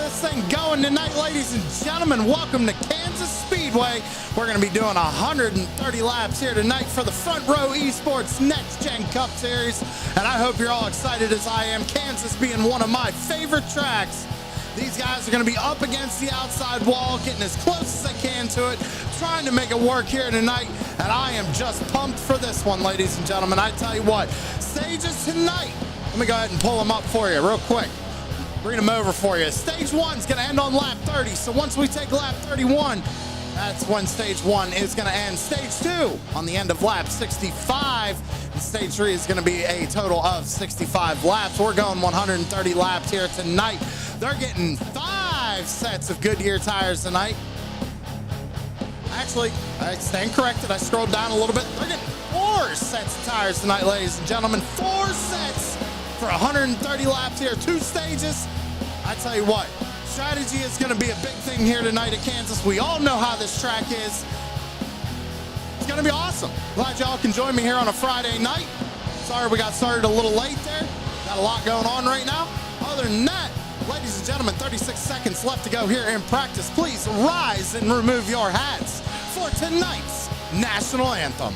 this thing going tonight, ladies and gentlemen. Welcome to Kansas Speedway. We're going to be doing 130 laps here tonight for the Front Row Esports Next Gen Cup Series, and I hope you're all excited as I am. Kansas being one of my favorite tracks. These guys are going to be up against the outside wall, getting as close as they can to it, trying to make it work here tonight, and I am just pumped for this one, ladies and gentlemen. I tell you what, stages tonight, let me go ahead and pull them up for you real quick. Bring them over for you. Stage 1 is going to end on lap 30, so once we take lap 31, that's when stage 1 is going to end. Stage 2 on the end of lap 65, and stage 3 is going to be a total of 65 laps. We're going 130 laps here tonight. They're getting 5 sets of Goodyear tires tonight. Actually, I stand corrected. I scrolled down a little bit. They're getting 4 sets of tires tonight, ladies and gentlemen. 4 sets for 130 laps here, 2 stages. I tell you what, strategy is going to be a big thing here tonight at Kansas. We all know how this track is. It's going to be awesome. Glad y'all can join me here on a Friday night. Sorry we got started a little late there. Got a lot going on right now. Other than that, ladies and gentlemen, 36 seconds left to go here in practice. Please rise and remove your hats for tonight's national anthem.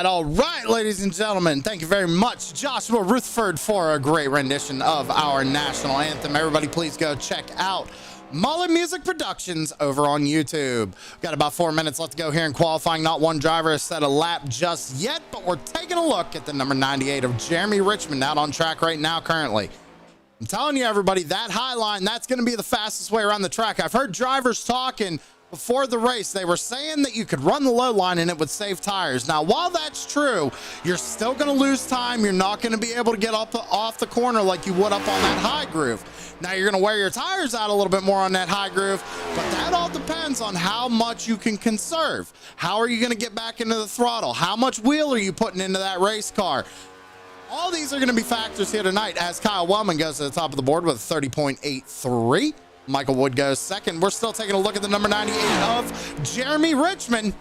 All right, ladies and gentlemen. Thank you very much, Joshua Rutherford, for a great rendition of our national anthem. Everybody, please go check out Mullet Music Productions over on YouTube. Got about 4 minutes left to go here in qualifying. Not one driver has set a lap just yet, but we're taking a look at the number 98 of Jeremy Richmond out on track right now currently. I'm telling you, everybody, that high line, that's going to be the fastest way around the track. I've heard drivers talking before the race. They were saying that you could run the low line and it would save tires. Now, while that's true, you're still going to lose time. You're not going to be able to get off the corner like you would up on that high groove. Now, you're going to wear your tires out a little bit more on that high groove, but that all depends on how much you can conserve. How are you going to get back into the throttle? How much wheel are you putting into that race car? All these are going to be factors here tonight as Kyle Wellman goes to the top of the board with a 30.83. Michael Wood goes second. We're still taking a look at the number 98 of Jeremy Richmond.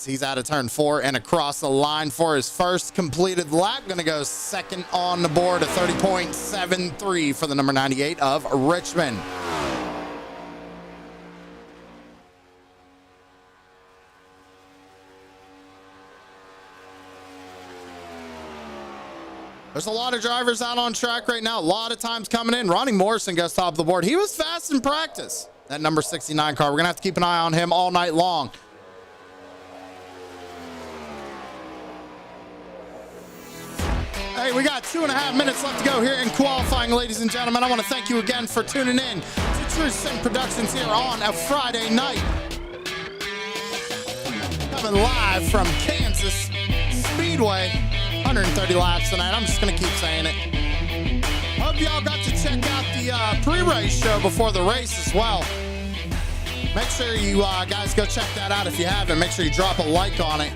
He's out of turn 4 and across the line for his first completed lap. Going to go second on the board, a 30.73 for the number 98 of Richmond. There's a lot of drivers out on track right now. A lot of times coming in. Ronnie Morrison goes top of the board. He was fast in practice. That number 69 car. We're going to have to keep an eye on him all night long. Hey, we got 2.5 minutes left to go here in qualifying, ladies and gentlemen. I want to thank you again for tuning in to True Sim Productions here on a Friday night. Coming live from Kansas Speedway. 130 laps tonight. I'm just going to keep saying it. Hope y'all got to check out the pre-race show before the race as well. Make sure you guys go check that out if you haven't. Make sure you drop a like on it.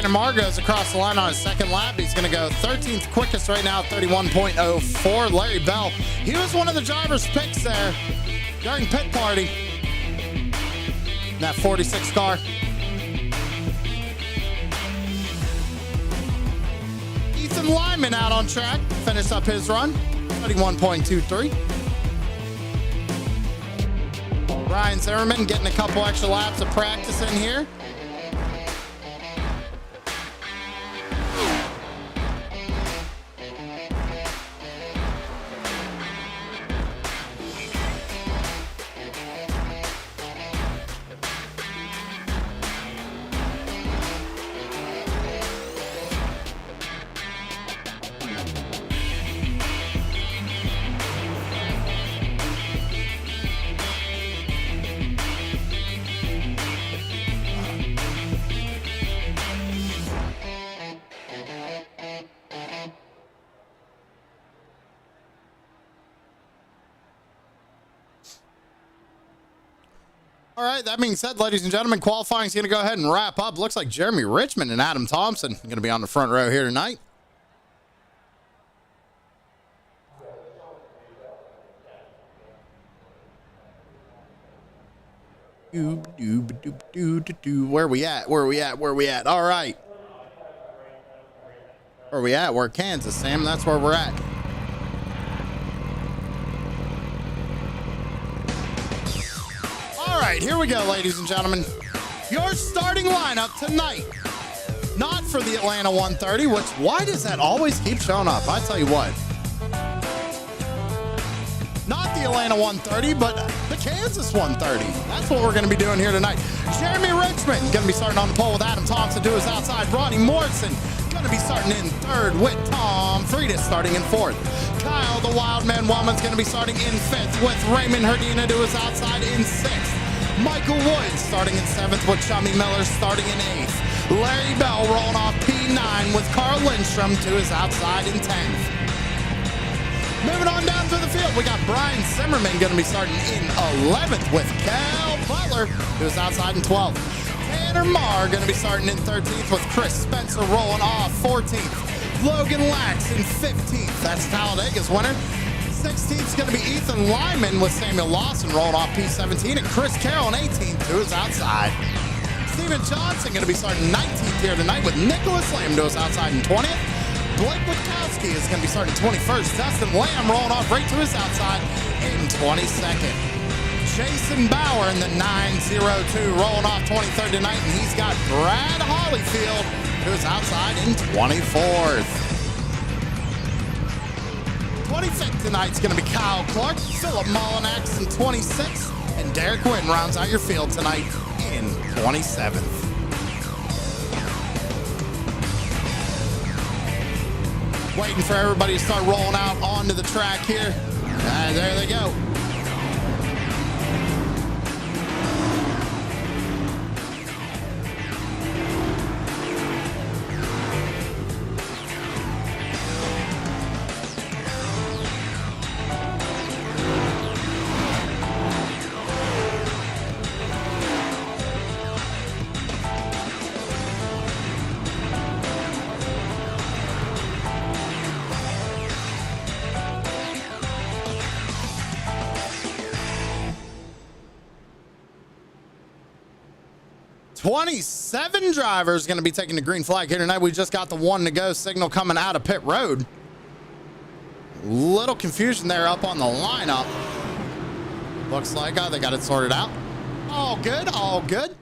Tanner Marr goes across the line on his second lap. He's going to go 13th quickest right now, 31.04. Larry Bell, he was one of the driver's picks there during pit party. That 46 car. Ethan Lyman out on track, finished up his run, 31.23. Ryan Zimmerman getting a couple extra laps of practice in here. All right, that being said, ladies and gentlemen, qualifying is going to go ahead and wrap up. Looks like Jeremy Richmond and Adam Thompson are going to be on the front row here tonight. Where we at? Where we at? Where we at? All right. Where we at? We're Kansas, Sam. That's where we're at. All right, here we go, ladies and gentlemen. Your starting lineup tonight. Not for the Atlanta 130, which, why does that always keep showing up? I tell you what. Not the Atlanta 130, but the Kansas 130. That's what we're going to be doing here tonight. Jeremy Richmond going to be starting on the pole with Adam Thompson to his outside. Ronnie Morrison going to be starting in third with Tom Freitas starting in fourth. Kyle the Wildman Wellman's going to be starting in fifth with Raymond Herdina to his outside in sixth. Michael Woods starting in seventh with Chummy Miller starting in eighth. Larry Bell rolling off P9 with Carl Lindstrom to his outside in 10th. Moving on down through the field, we got Brian Zimmerman going to be starting in 11th with Cal Butler to his outside in 12th. Tanner Marr going to be starting in 13th with Chris Spencer rolling off 14th. Logan Lax in 15th. That's Talladega's winner. 16th is going to be Ethan Lyman with Samuel Lawson rolling off P17 and Chris Carroll in 18th to his outside. Steven Johnson going to be starting 19th here tonight with Nicholas Lamb to his outside in 20th. Blake Witkowski is going to be starting 21st. Dustin Lamb rolling off right to his outside in 22nd. Jason Bauer in the 902 rolling off 23rd tonight, and he's got Brad Hollyfield to his outside in 24th. 25th tonight's going to be Kyle Clark, Philip Mullinax in 26th, and Derek Wynn rounds out your field tonight in 27th. Waiting for everybody to start rolling out onto the track here. And there they go. Seven drivers going to be taking the green flag here tonight. We just got the one to go signal coming out of pit road. Little confusion there up on the lineup. Looks like they got it sorted out. All good, all good.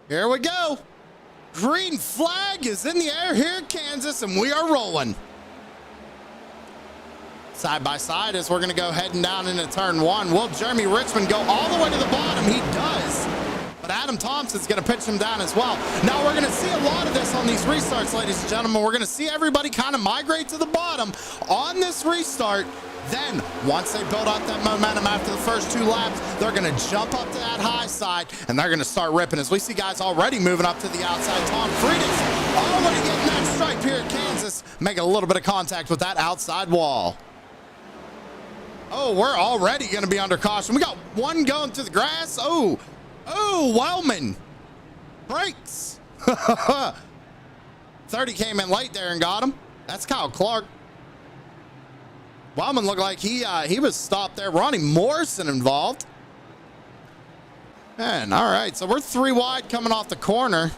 Here we go. Green flag is in the air here in Kansas, and we are rolling. Side by side as we're going to go heading down into turn one. Will Jeremy Richmond go all the way to the bottom? He does. But Adam Thompson's going to pitch him down as well. Now we're going to see a lot of this on these restarts, ladies and gentlemen. We're going to see everybody kind of migrate to the bottom on this restart. Then, once they build up that momentum after the first 2 laps, they're going to jump up to that high side, and they're going to start ripping. As we see guys already moving up to the outside. Tom Friedis already getting that stripe here at Kansas, making a little bit of contact with that outside wall. Oh, we're already going to be under caution. We got one going through the grass. Oh, Wellman breaks. 30 came in late there and got him. That's Kyle Clark. Wellman looked like he was stopped there. Ronnie Morrison involved. Man, all right, so we're 3 wide coming off the corner.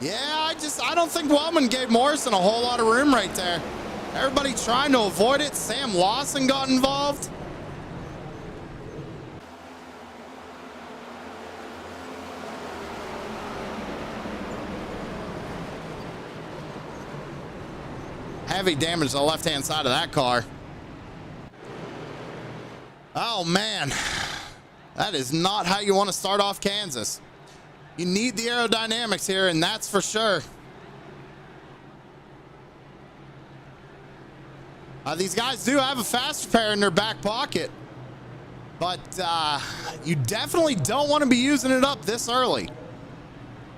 Yeah, I don't think Wellman gave Morrison a whole lot of room right there. Everybody trying to avoid it. Sam Lawson got involved. Heavy damage to the left-hand side of that car. Oh, man. That is not how you want to start off Kansas. You need the aerodynamics here, and that's for sure. These guys do have a fast repair in their back pocket, but you definitely don't want to be using it up this early.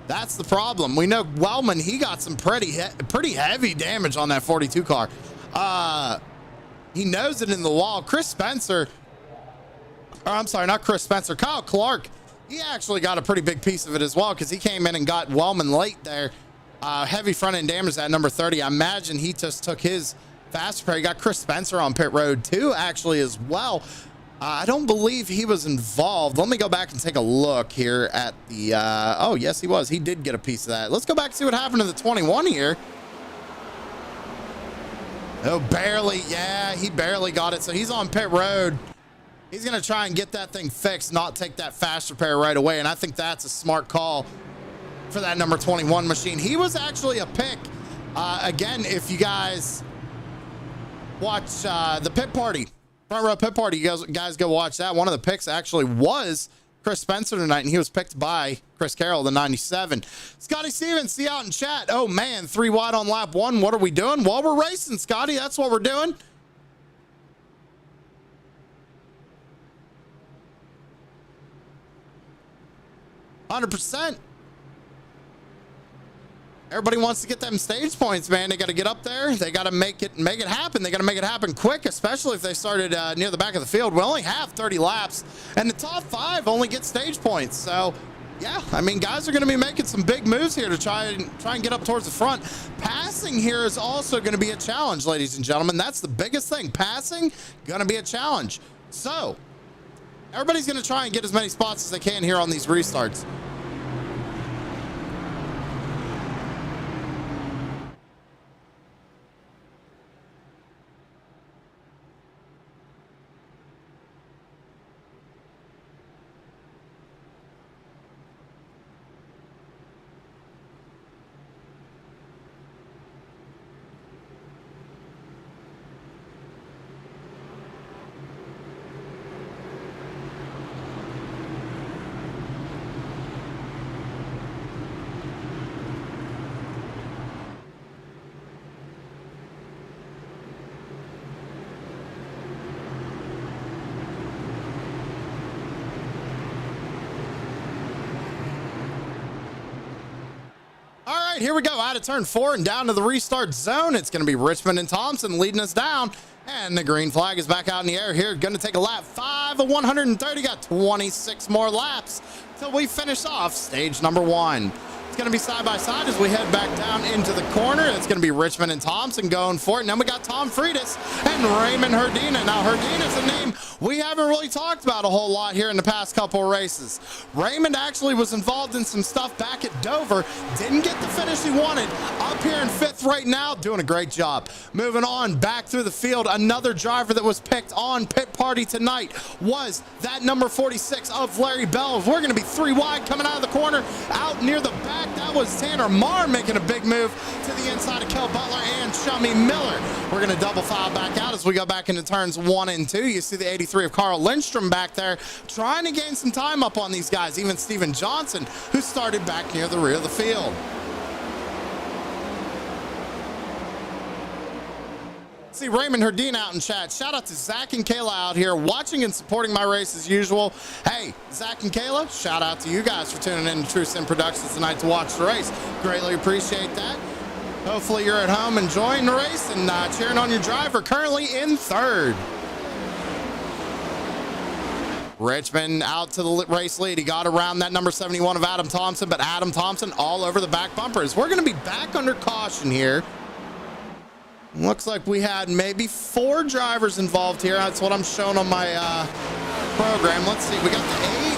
That's the problem. We know Wellman, he got some pretty heavy damage on that 42 car. He knows it in the wall. Chris Spencer, or I'm sorry, not Chris Spencer, Kyle Clark, he actually got a pretty big piece of it as well because he came in and got Wellman late there. Heavy front end damage at number 30. I imagine he just took his fast repair. He got Chris Spencer on pit road too, actually, as well. I don't believe he was involved. Let me go back and take a look here at the, oh, yes, he was. He did get a piece of that. Let's go back and see what happened to the 21 here. Oh, barely. Yeah, he barely got it. So he's on pit road. He's going to try and get that thing fixed, not take that fast repair right away. And I think that's a smart call for that number 21 machine. He was actually a pick. Again, if you guys watch the pit party, front row pit party, you guys go watch that. One of the picks actually was Chris Spencer tonight, and he was picked by Chris Carroll, the 97. Scotty Stevens, see you out in chat. Oh, man, 3 wide on lap 1. What are we doing? Well, we're racing, Scotty. That's what we're doing. %. Everybody wants to get them stage points, man. They got to get up there. They got to make it happen. They got to make it happen quick, especially if they started near the back of the field. We only have 30 laps, and the top 5 only get stage points. So, yeah, I mean, guys are going to be making some big moves here to try and get up towards the front. Passing here is also going to be a challenge, ladies and gentlemen. That's the biggest thing. Passing, going to be a challenge. So, everybody's going to try and get as many spots as they can here on these restarts. Here we go, out of turn 4 and down to the restart zone. It's going to be Richmond and Thompson leading us down, and the green flag is back out in the air here. Going to take a lap 5 of 130. Got 26 more laps till we finish off stage number 1. It's going to be side by side as we head back down into the corner. It's going to be Richmond and Thompson going for it. And then we got Tom Friedis and Raymond Herdina. Now, Herdina is a name we haven't really talked about a whole lot here in the past couple of races. Raymond actually was involved in some stuff back at Dover. Didn't get the finish he wanted. Up here in 5th right now, doing a great job. Moving on back through the field, another driver that was picked on pit party tonight was that number 46 of Larry Bell. We're going to be 3 wide coming out of the corner, out near the back. That was Tanner Marr making a big move to the inside of Kel Butler and Shummy Miller. We're going to double file back out as we go back into turns 1 and 2. You see the 83 of Carl Lindstrom back there trying to gain some time up on these guys. Even Steven Johnson, who started back near the rear of the field. See Raymond Herdine out in chat. Shout out to Zach and Kayla out here watching and supporting my race as usual. Hey, Zach and Kayla, shout out to you guys for tuning in to True Sim Productions tonight to watch the race. Greatly appreciate that. Hopefully you're at home enjoying the race and cheering on your driver, currently in third. Richmond out to the race lead. He got around that number 71 of Adam Thompson, but Adam Thompson all over the back bumpers. We're going to be back under caution here. Looks like we had maybe 4 drivers involved here. That's what I'm showing on my program. Let's see. We got the 8.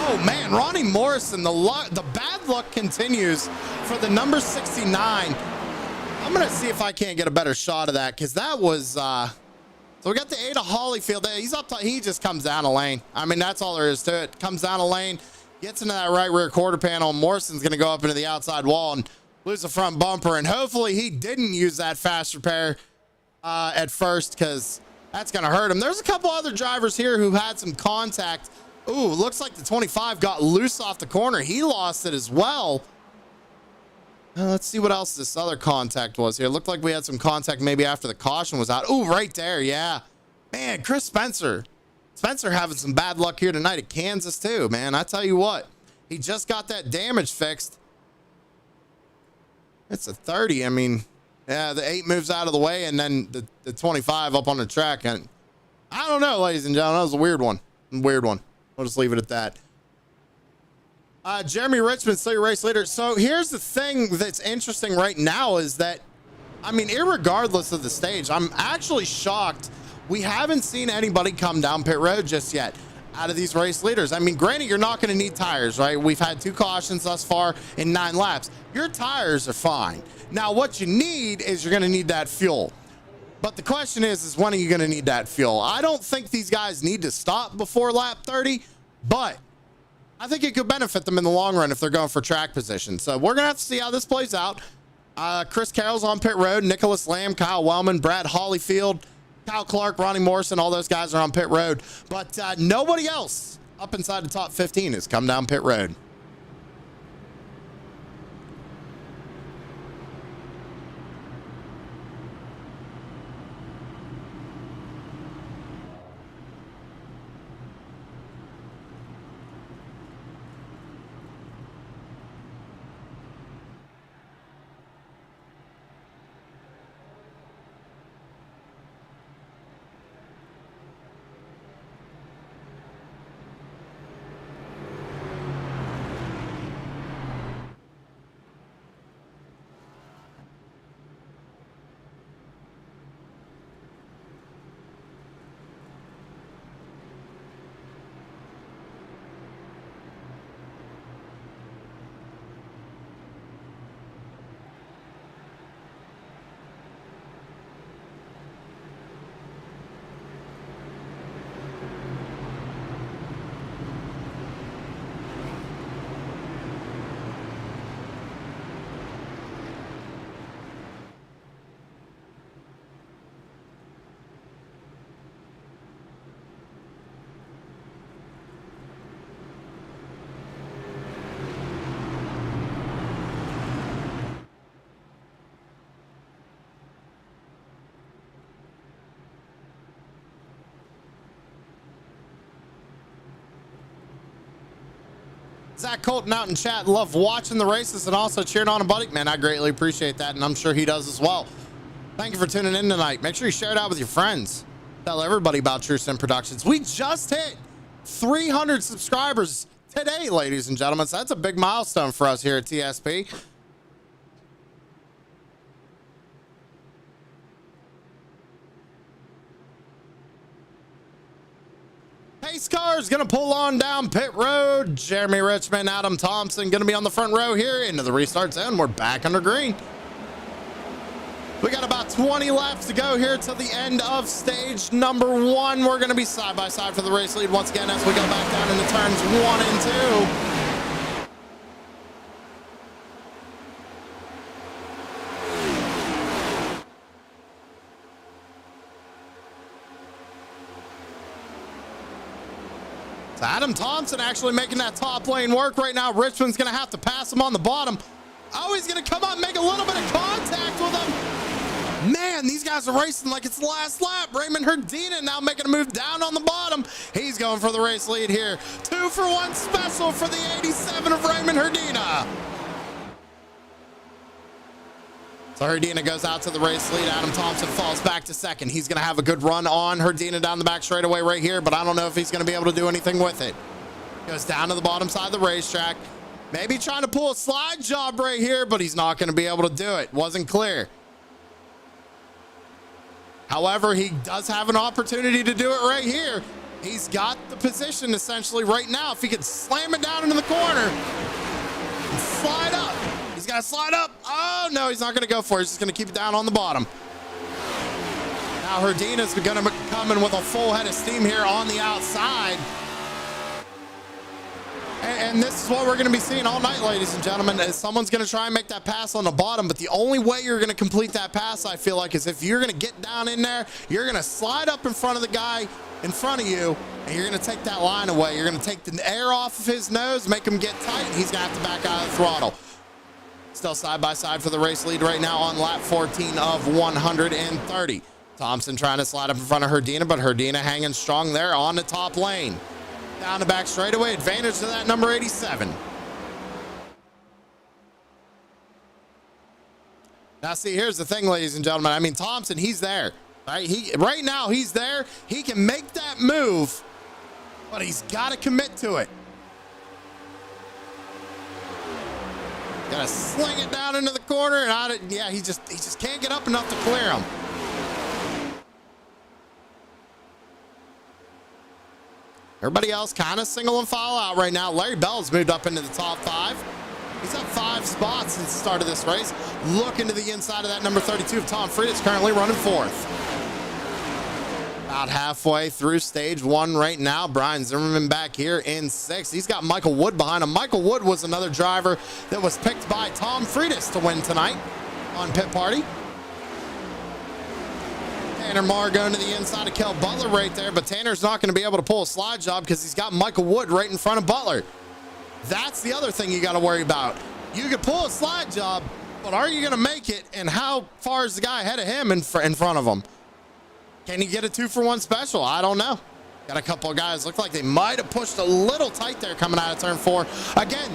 Oh, man. Ronnie Morrison, the bad luck continues for the number 69. I'm going to see if I can't get a better shot of that because that was... So we got the 8 of Hollyfield. He's up top. He just comes down a lane. I mean, that's all there is to it. Comes down a lane, gets into that right rear quarter panel. Morrison's going to go up into the outside wall and lose the front bumper, and hopefully he didn't use that fast repair at first because that's going to hurt him. There's a couple other drivers here who had some contact. Ooh, looks like the 25 got loose off the corner. He lost it as well. Let's see what else this other contact was here. It looked like we had some contact maybe after the caution was out. Ooh, right there, yeah. Man, Chris Spencer. Spencer having some bad luck here tonight at Kansas too, man. I tell you what, he just got that damage fixed. It's a 30. I mean, yeah, the 8 moves out of the way, and then the 25 up on the track. And I don't know, ladies and gentlemen. That was a weird one. We'll just leave it at that. Jeremy Richmond, still your race leader. So here's the thing that's interesting right now is that, I mean, irregardless of the stage, I'm actually shocked we haven't seen anybody come down pit road just yet out of these race leaders. I mean, granted, you're not going to need tires, right? We've had 2 cautions thus far in 9 laps. Your tires are fine. Now, what you need is you're going to need that fuel. But the question is when are you going to need that fuel? I don't think these guys need to stop before lap 30, but I think it could benefit them in the long run if they're going for track position. So we're going to have to see how this plays out. Chris Carroll's on pit road. Nicholas Lamb, Kyle Wellman, Brad Hollyfield, Kyle Clark, Ronnie Morrison, all those guys are on pit road. But nobody else up inside the top 15 has come down pit road. Zach Colton out in chat. Love watching the races and also cheering on a buddy. Man, I greatly appreciate that, and I'm sure he does as well. Thank you for tuning in tonight. Make sure you share it out with your friends. Tell everybody about True Sim Productions. We just hit 300 subscribers today, ladies and gentlemen. So that's a big milestone for us here at TSP. Pace car is going to pull on down pit road. Jeremy Richmond, Adam Thompson going to be on the front row here into the restart zone. We're back under green. We got about 20 laps to go here till the end of stage number 1. We're going to be side by side for the race lead once again as we go back down into turns 1 and 2. So Adam Thompson actually making that top lane work right now. Richmond's going to have to pass him on the bottom. Oh, he's going to come up and make a little bit of contact with him. Man, these guys are racing like it's the last lap. Raymond Herdina now making a move down on the bottom. He's going for the race lead here. 2-for-1 special for the 87 of Raymond Herdina. So Herdina goes out to the race lead. Adam Thompson falls back to second. He's going to have a good run on Herdina down the back straightaway right here, but I don't know if he's going to be able to do anything with it. Goes down to the bottom side of the racetrack. Maybe trying to pull a slide job right here, but he's not going to be able to do it. Wasn't clear. However, he does have an opportunity to do it right here. He's got the position essentially right now. If he could slam it down into the corner and slide up. He's got to slide up. Oh, no, he's not going to go for it. He's just going to keep it down on the bottom. Now Herdina's going to come in with a full head of steam here on the outside. And this is what we're going to be seeing all night, ladies and gentlemen, is someone's going to try and make that pass on the bottom. But the only way you're going to complete that pass, I feel like, is if you're going to get down in there, you're going to slide up in front of the guy in front of you, and you're going to take that line away. You're going to take the air off of his nose, make him get tight, and he's going to have to back out of the throttle. Still side by side for the race lead right now on lap 14 of 130. Thompson trying to slide up in front of Herdina, but Herdina hanging strong there on the top lane. Down the back straightaway, advantage to that number 87. Now, see, here's the thing, ladies and gentlemen. I mean, Thompson, he's there, right? Right now, he's there. He can make that move, but he's got to commit to it. Got to sling it down into the corner, and yeah, he just can't get up enough to clear him. Everybody else kind of single and file out right now. Larry Bell's moved up into the top 5. He's up 5 spots since the start of this race. Looking to the inside of that number 32 of Tom Friedis, currently running 4th. About halfway through stage 1 right now. Brian Zimmerman back here in 6th. He's got Michael Wood behind him. Michael Wood was another driver that was picked by Tom Friedis to win tonight on Pit Party. Tanner Marr going to the inside of Kel Butler right there, but Tanner's not going to be able to pull a slide job because he's got Michael Wood right in front of Butler. That's the other thing you got to worry about. You can pull a slide job, but are you going to make it, and how far is the guy ahead of him in front of him? Can he get a 2-for-1 special? I don't know. Got a couple of guys look like they might have pushed a little tight there coming out of turn 4. Again,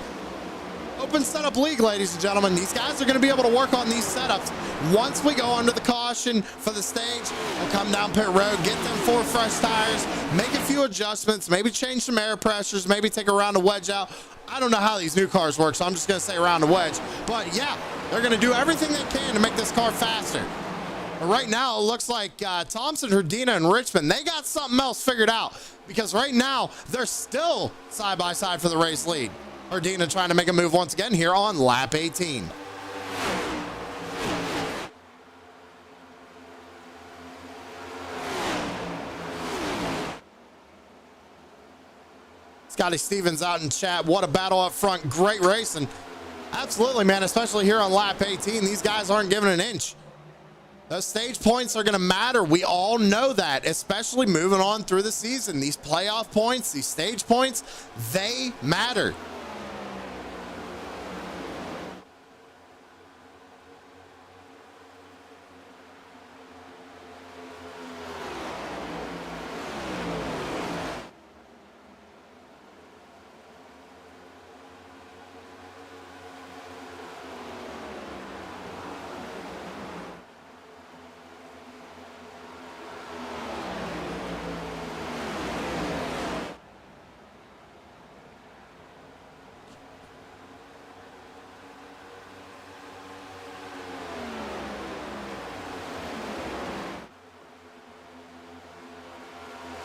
open setup league, ladies and gentlemen. These guys are going to be able to work on these setups. Once we go under the caution for the stage, we'll come down pit road, get them 4 fresh tires, make a few adjustments, maybe change some air pressures, maybe take a round of wedge out. I don't know how these new cars work, so I'm just going to say around the wedge. But yeah, they're going to do everything they can to make this car faster. But right now, it looks like Thompson, Herdina, and Richmond, they got something else figured out, because right now they're still side by side for the race lead. Herdina trying to make a move once again here on lap 18. Scotty Stevens out in chat. What a battle up front. Great racing. Absolutely, man, especially here on lap 18. These guys aren't giving an inch. Those stage points are going to matter. We all know that, especially moving on through the season. These playoff points, these stage points, they matter.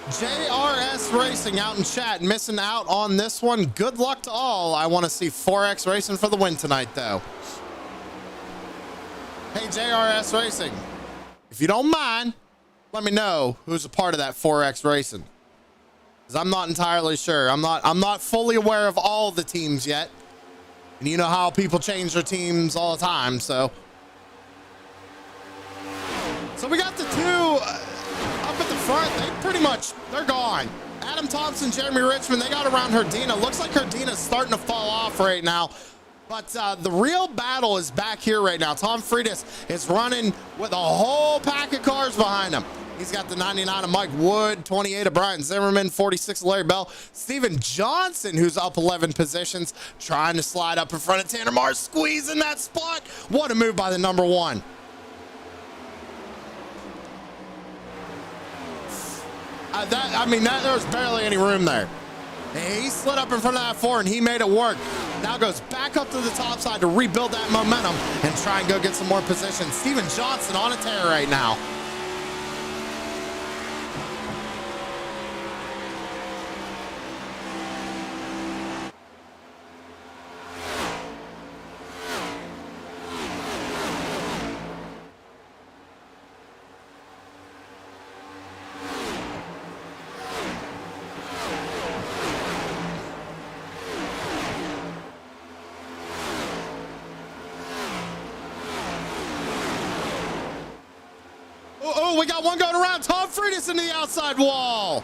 JRS Racing out in chat, missing out on this one. Good luck to all. I want to see 4X Racing for the win tonight, though. Hey, JRS Racing, if you don't mind, let me know who's a part of that 4X Racing, because I'm not entirely sure. I'm not fully aware of all the teams yet, and you know how people change their teams all the time. So we got the two up at the front. They're gone. Adam Thompson, Jeremy Richmond, they got around Herdina. Looks like Herdina's starting to fall off right now. But the real battle is back here right now. Tom Freitas is running with a whole pack of cars behind him. He's got the 99 of Mike Wood, 28 of Brian Zimmerman, 46 of Larry Bell. Steven Johnson, who's up 11 positions, trying to slide up in front of Tanner Mars, squeezing that spot. What a move by the number one. There was barely any room there. He slid up in front of that four and he made it work. Now goes back up to the top side to rebuild that momentum and try and go get some more position. Steven Johnson on a tear right now. We got one going around. Tom Freitas into the outside wall.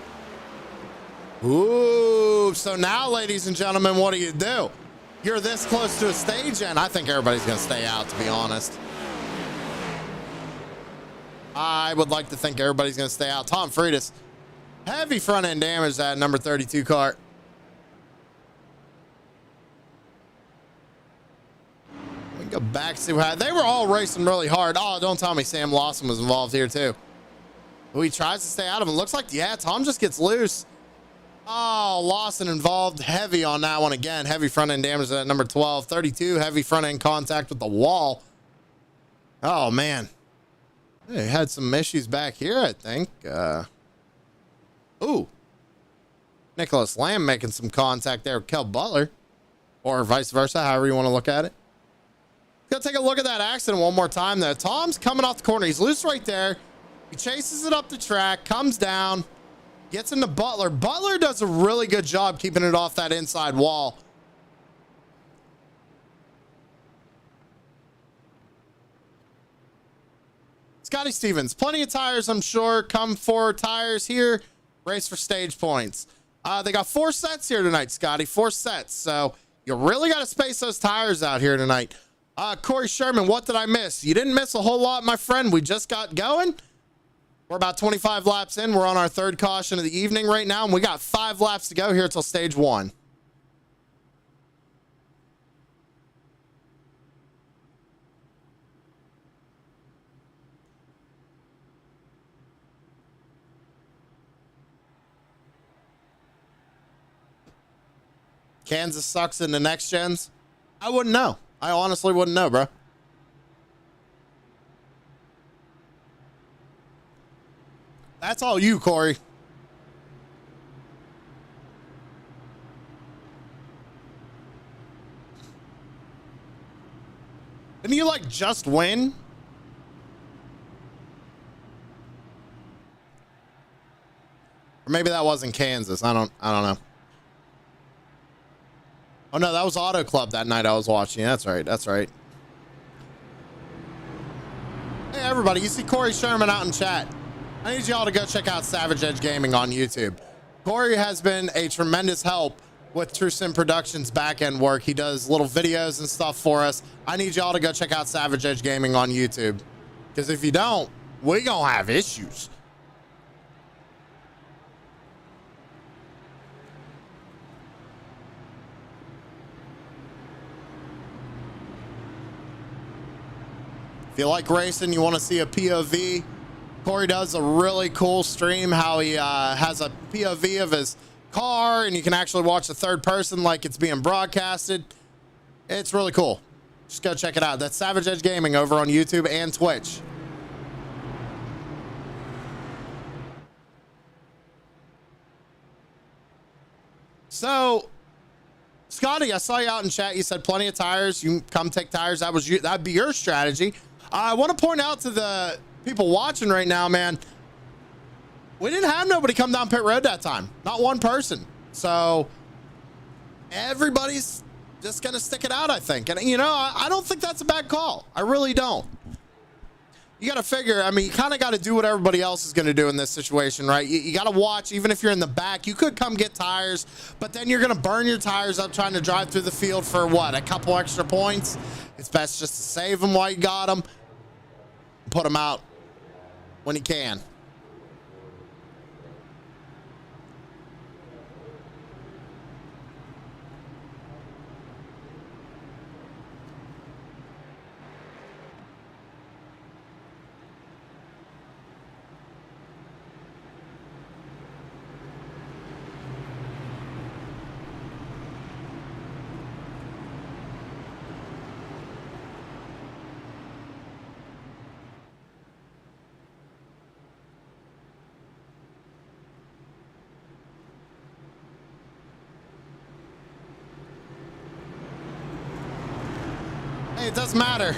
Ooh, so now, ladies and gentlemen, what do? You're this close to a stage, and I think everybody's going to stay out, to be honest. I would like to think everybody's going to stay out. Tom Freitas, heavy front end damage, that number 32 car. We go back, see what they were all racing really hard. Oh, don't tell me Sam Lawson was involved here too. Oh, he tries to stay out of him. Looks like, yeah, Tom just gets loose. Oh, Lawson involved heavy on that one again. Heavy front end damage at number 12. 32, heavy front end contact with the wall. Oh, man. They had some issues back here, I think. Ooh. Nicholas Lamb making some contact there with Kel Butler. Or vice versa, however you want to look at it. Let's go take a look at that accident one more time there. Tom's coming off the corner. He's loose right there. He chases it up the track, comes down, gets into Butler. Butler does a really good job keeping it off that inside wall. Scotty Stevens, plenty of tires, I'm sure. Come for tires here. Race for stage points. They got 4 sets here tonight, Scotty. 4 sets. So you really got to space those tires out here tonight. Corey Sherman, what did I miss? You didn't miss a whole lot, my friend. We just got going. We're about 25 laps in. We're on our 3rd caution of the evening right now, and we got 5 laps to go here till stage 1. Kansas sucks in the next gens. I wouldn't know. I honestly wouldn't know, bro. That's all you, Corey. Didn't you like just win? Or maybe that wasn't Kansas. I don't know. Oh no, that was Auto Club that night I was watching. That's right. That's right. Hey everybody, you see Corey Sherman out in chat. I need y'all to go check out Savage Edge Gaming on YouTube. Corey has been a tremendous help with True Sim Productions back-end work. He does little videos and stuff for us. I need y'all to go check out Savage Edge Gaming on YouTube. Because if you don't, we gonna have issues. If you like racing, you want to see a POV, Corey does a really cool stream how he has a POV of his car and you can actually watch the 3rd person like it's being broadcasted. It's really cool. Just go check it out. That's Savage Edge Gaming over on YouTube and Twitch. So, Scotty, I saw you out in chat. You said plenty of tires. You can come take tires. That'd be your strategy. I want to point out to the people watching right now, man, we didn't have nobody come down pit road that time. Not one person. So everybody's just going to stick it out, I think. And, you know, I don't think that's a bad call. I really don't. you got to figure, I mean, you kind of got to do what everybody else is going to do in this situation, right? You got to watch, even if you're in the back, you could come get tires, but then you're going to burn your tires up trying to drive through the field for what, a couple extra points? It's best just to save them while you got them, put them out when you can. Hey, it doesn't matter.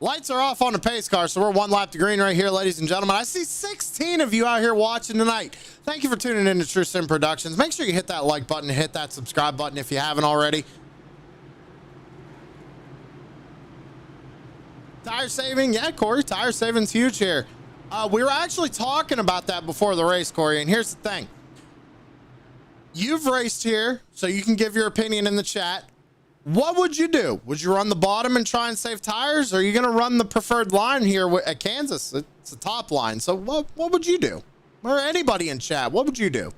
Lights are off on the pace car, so we're one lap to green right here, ladies and gentlemen. I see 16 of you out here watching tonight. Thank you for tuning in to True Sim Productions. Make sure you hit that like button, hit that subscribe button if you haven't already. Tire saving, yeah, Corey, tire saving's huge here. We were actually talking about that before the race, Corey, and here's the thing. You've raced here, so you can give your opinion in the chat. What would you do? Would you run the bottom and try and save tires? Or are you going to run the preferred line here at Kansas? It's a top line. So what would you do? Or anybody in chat, what would you do?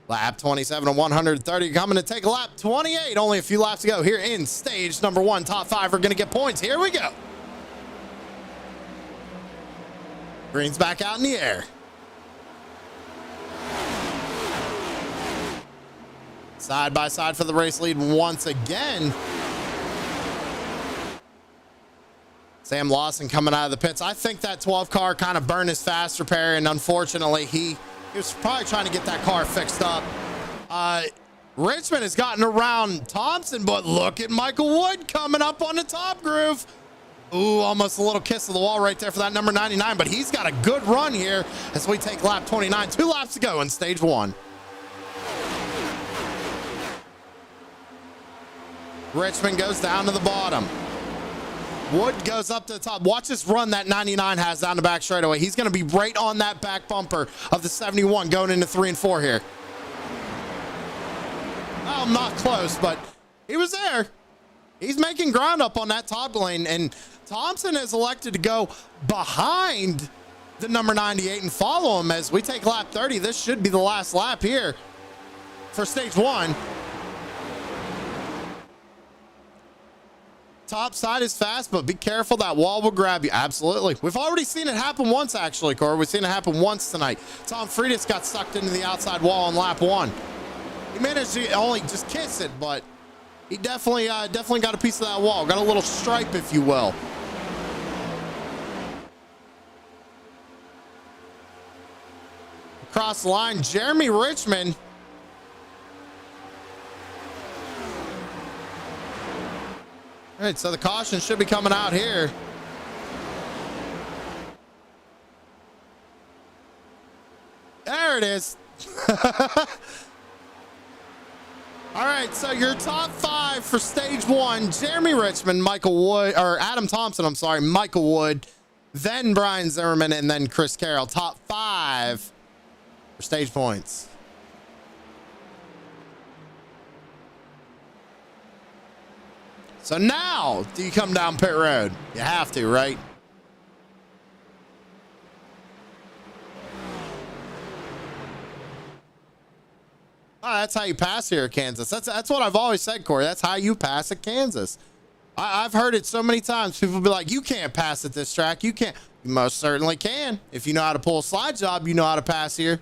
Lap 27 and 130 coming to take lap 28. Only a few laps to go here in stage number 1. Top 5 are going to get points. Here we go. Green's back out in the air. Side by side for the race lead once again. Sam Lawson coming out of the pits. I think that 12 car kind of burned his fast repair, and unfortunately he was probably trying to get that car fixed up. Richmond has gotten around Thompson, but look at Michael Wood coming up on the top groove. Ooh, almost a little kiss of the wall right there for that number 99, but he's got a good run here as we take lap 29. 2 laps to go in stage 1. Richmond goes down to the bottom. Wood goes up to the top. Watch this run that 99 has down the back straightaway. He's going to be right on that back bumper of the 71 going into 3 and 4 here. Well, not close, but he was there. He's making ground up on that top lane, and Thompson has elected to go behind the number 98 and follow him as we take lap 30. This should be the last lap here for stage 1. Top side is fast, but be careful. That wall will grab you. Absolutely. We've already seen it happen once, actually, Corey. We've seen it happen once tonight. Tom Friedis got sucked into the outside wall on lap 1. He managed to only just kiss it, but he definitely got a piece of that wall. Got a little stripe, if you will. Across the line, Jeremy Richmond. All right, so the caution should be coming out here. There it is. All right, so your top 5 for stage 1, Jeremy Richmond, Michael Wood, or Adam Thompson, I'm sorry, Michael Wood, then Brian Zimmerman, and then Chris Carroll. Top 5 for stage points. So now, do you come down pit road? You have to, right? Oh, that's how you pass here at Kansas. That's what I've always said, Corey. That's how you pass at Kansas. I've heard it so many times. People be like, you can't pass at this track. You can't. You most certainly can. If you know how to pull a slide job, you know how to pass here.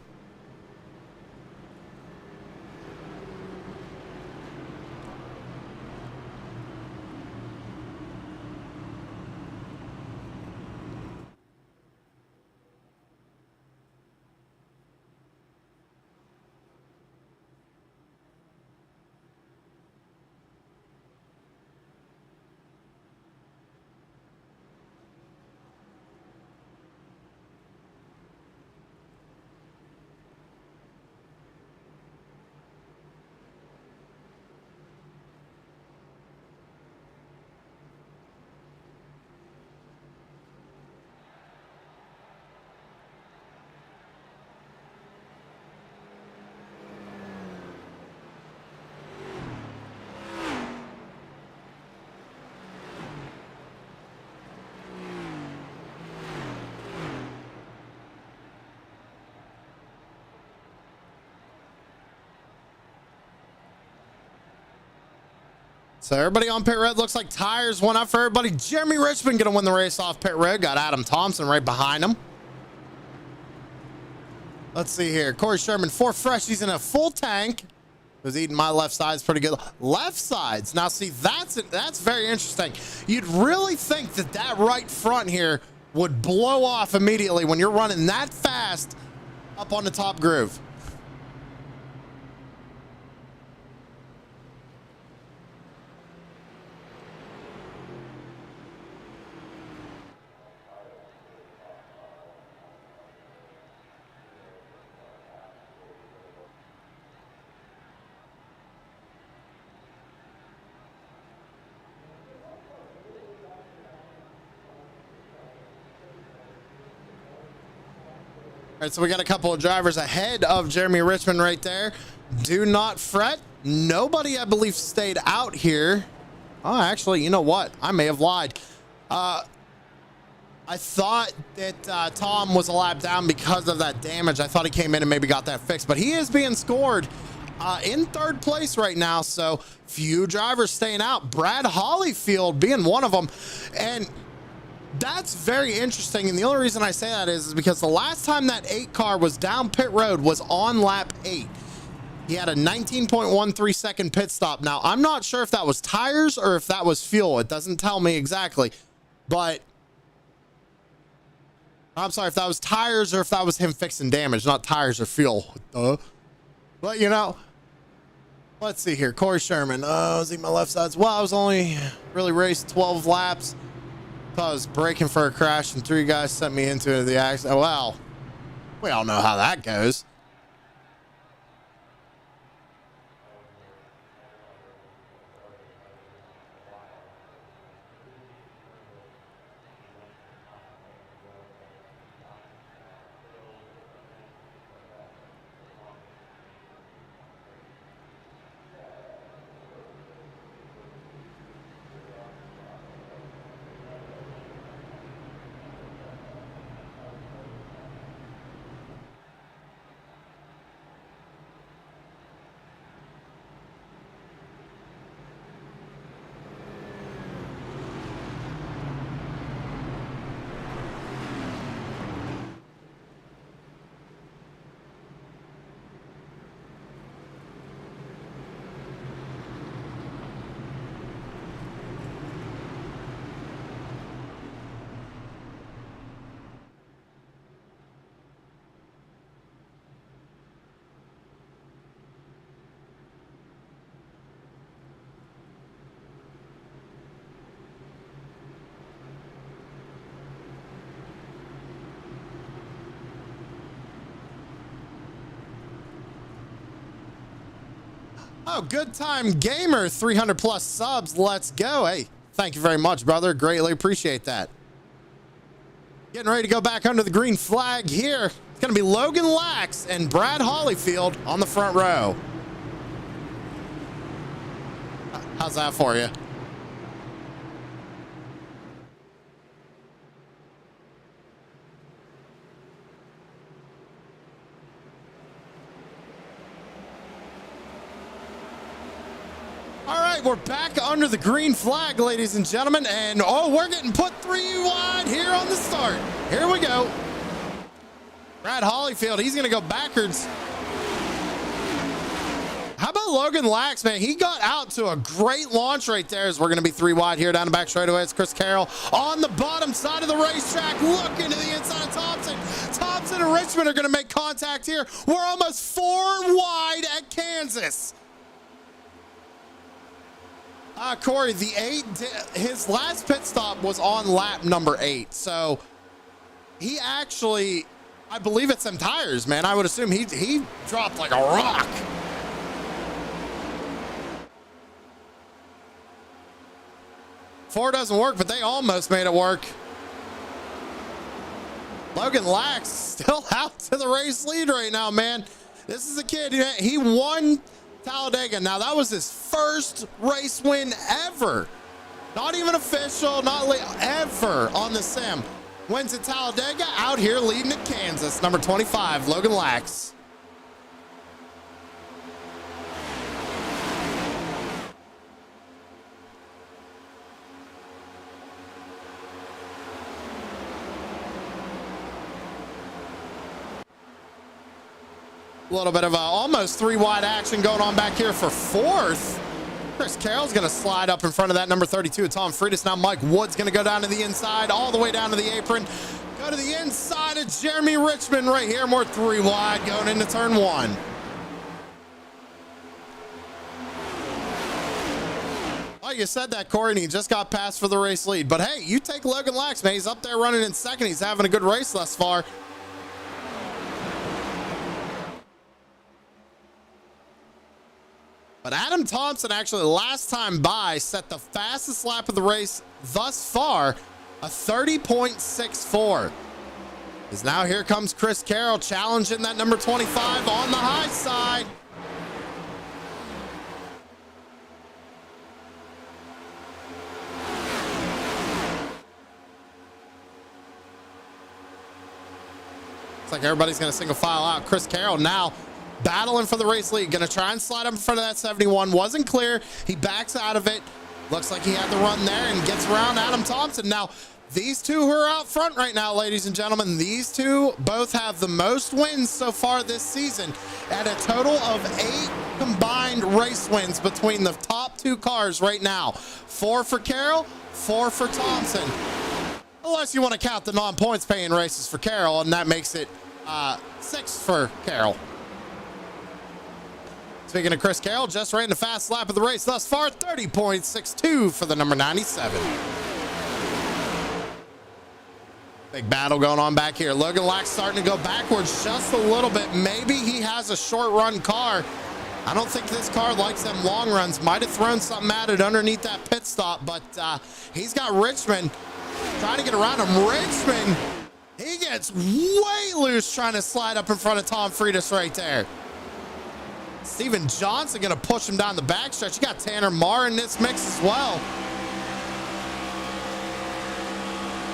So everybody on pit road, looks like tires went up for everybody. Jeremy Richmond going to win the race off pit road. Got Adam Thompson right behind him. Let's see here. Corey Sherman, 4 freshies in a full tank. Was eating my left sides pretty good. Left sides. Now see, that's very interesting. You'd really think that that right front here would blow off immediately when you're running that fast up on the top groove. All right, so we got a couple of drivers ahead of Jeremy Richmond right there. Do not fret. Nobody, I believe, stayed out here. Oh, actually, you know what? I may have lied. I thought that Tom was a lap down because of that damage. I thought he came in and maybe got that fixed, but he is being scored in 3rd place right now. So few drivers staying out. Brad Hollyfield being one of them. And that's very interesting, and the only reason I say that is because the last time that 8 car was down pit road was on lap 8. He had a 19.13 second pit stop. Now, I'm not sure if that was tires or if that was fuel. It doesn't tell me exactly, but I'm sorry if that was tires or if that was him fixing damage, not tires or fuel. But, you know, let's see here. Corey Sherman. I was eating my left sides. Well, I was only really raced 12 laps. I was braking for a crash and 3 guys sent me into the accident. Well, we all know how that goes. Oh, good time gamer, 300 plus subs. Let's go. Hey, thank you very much, brother. Greatly appreciate that. Getting ready to go back under the green flag here. It's going to be Logan Lax and Brad Hollyfield on the front row. How's that for you? All right, we're back under the green flag, ladies and gentlemen, and oh, we're getting put 3 wide here on the start. Here we go. Brad Hollyfield, he's going to go backwards. How about Logan Lax, man? He got out to a great launch right there as we're going to be 3 wide here down the back straightaway. It's Chris Carroll on the bottom side of the racetrack, looking to the inside of Thompson. Thompson and Richmond are going to make contact here. We're almost 4 wide at Kansas. Corey, the 8, his last pit stop was on lap number 8. So he actually, I believe it's them tires, man. I would assume he dropped like a rock. Four doesn't work, but they almost made it work. Logan Lax still out to the race lead right now, man. This is a kid, he won Talladega. Now that was his first race win ever. Not even official, not ever on the sim. Went to Talladega, out here leading to Kansas. Number 25, Logan Lax. A little bit of a almost 3-wide action going on back here for fourth. Chris Carroll's going to slide up in front of that number 32, Tom Freitas. Now Mike Wood's going to go down to the inside, all the way down to the apron. Go to the inside of Jeremy Richmond right here. More 3-wide going into turn 1. Oh, you said that, Corey, and he just got passed for the race lead. But hey, you take Logan Lax, man. He's up there running in second. He's having a good race thus far. But Adam Thompson actually last time by set the fastest lap of the race thus far, a 30.64. As now here comes Chris Carroll challenging that number 25 on the high side. Looks like everybody's going to single file out. Chris Carroll now battling for the race lead. Going to try and slide up in front of that 71. Wasn't clear. He backs out of it. Looks like he had the run there and gets around Adam Thompson. Now, these two who are out front right now, ladies and gentlemen, these two both have the most wins so far this season at a total of 8 combined race wins between the top 2 cars right now. 4 for Carroll, 4 for Thompson. Unless you want to count the non-points paying races for Carroll, and that makes it 6 for Carroll. Speaking of Chris Carroll, just ran the fast lap of the race thus far, 30.62 for the number 97. Big battle going on back here. Logan Lax starting to go backwards just a little bit. Maybe he has a short run car. I don't think this car likes them long runs. Might have thrown something at it underneath that pit stop, but he's got Richmond trying to get around him. Richmond, he gets way loose trying to slide up in front of Tom Freitas right there. Steven Johnson going to push him down the backstretch. You got Tanner Marr in this mix as well.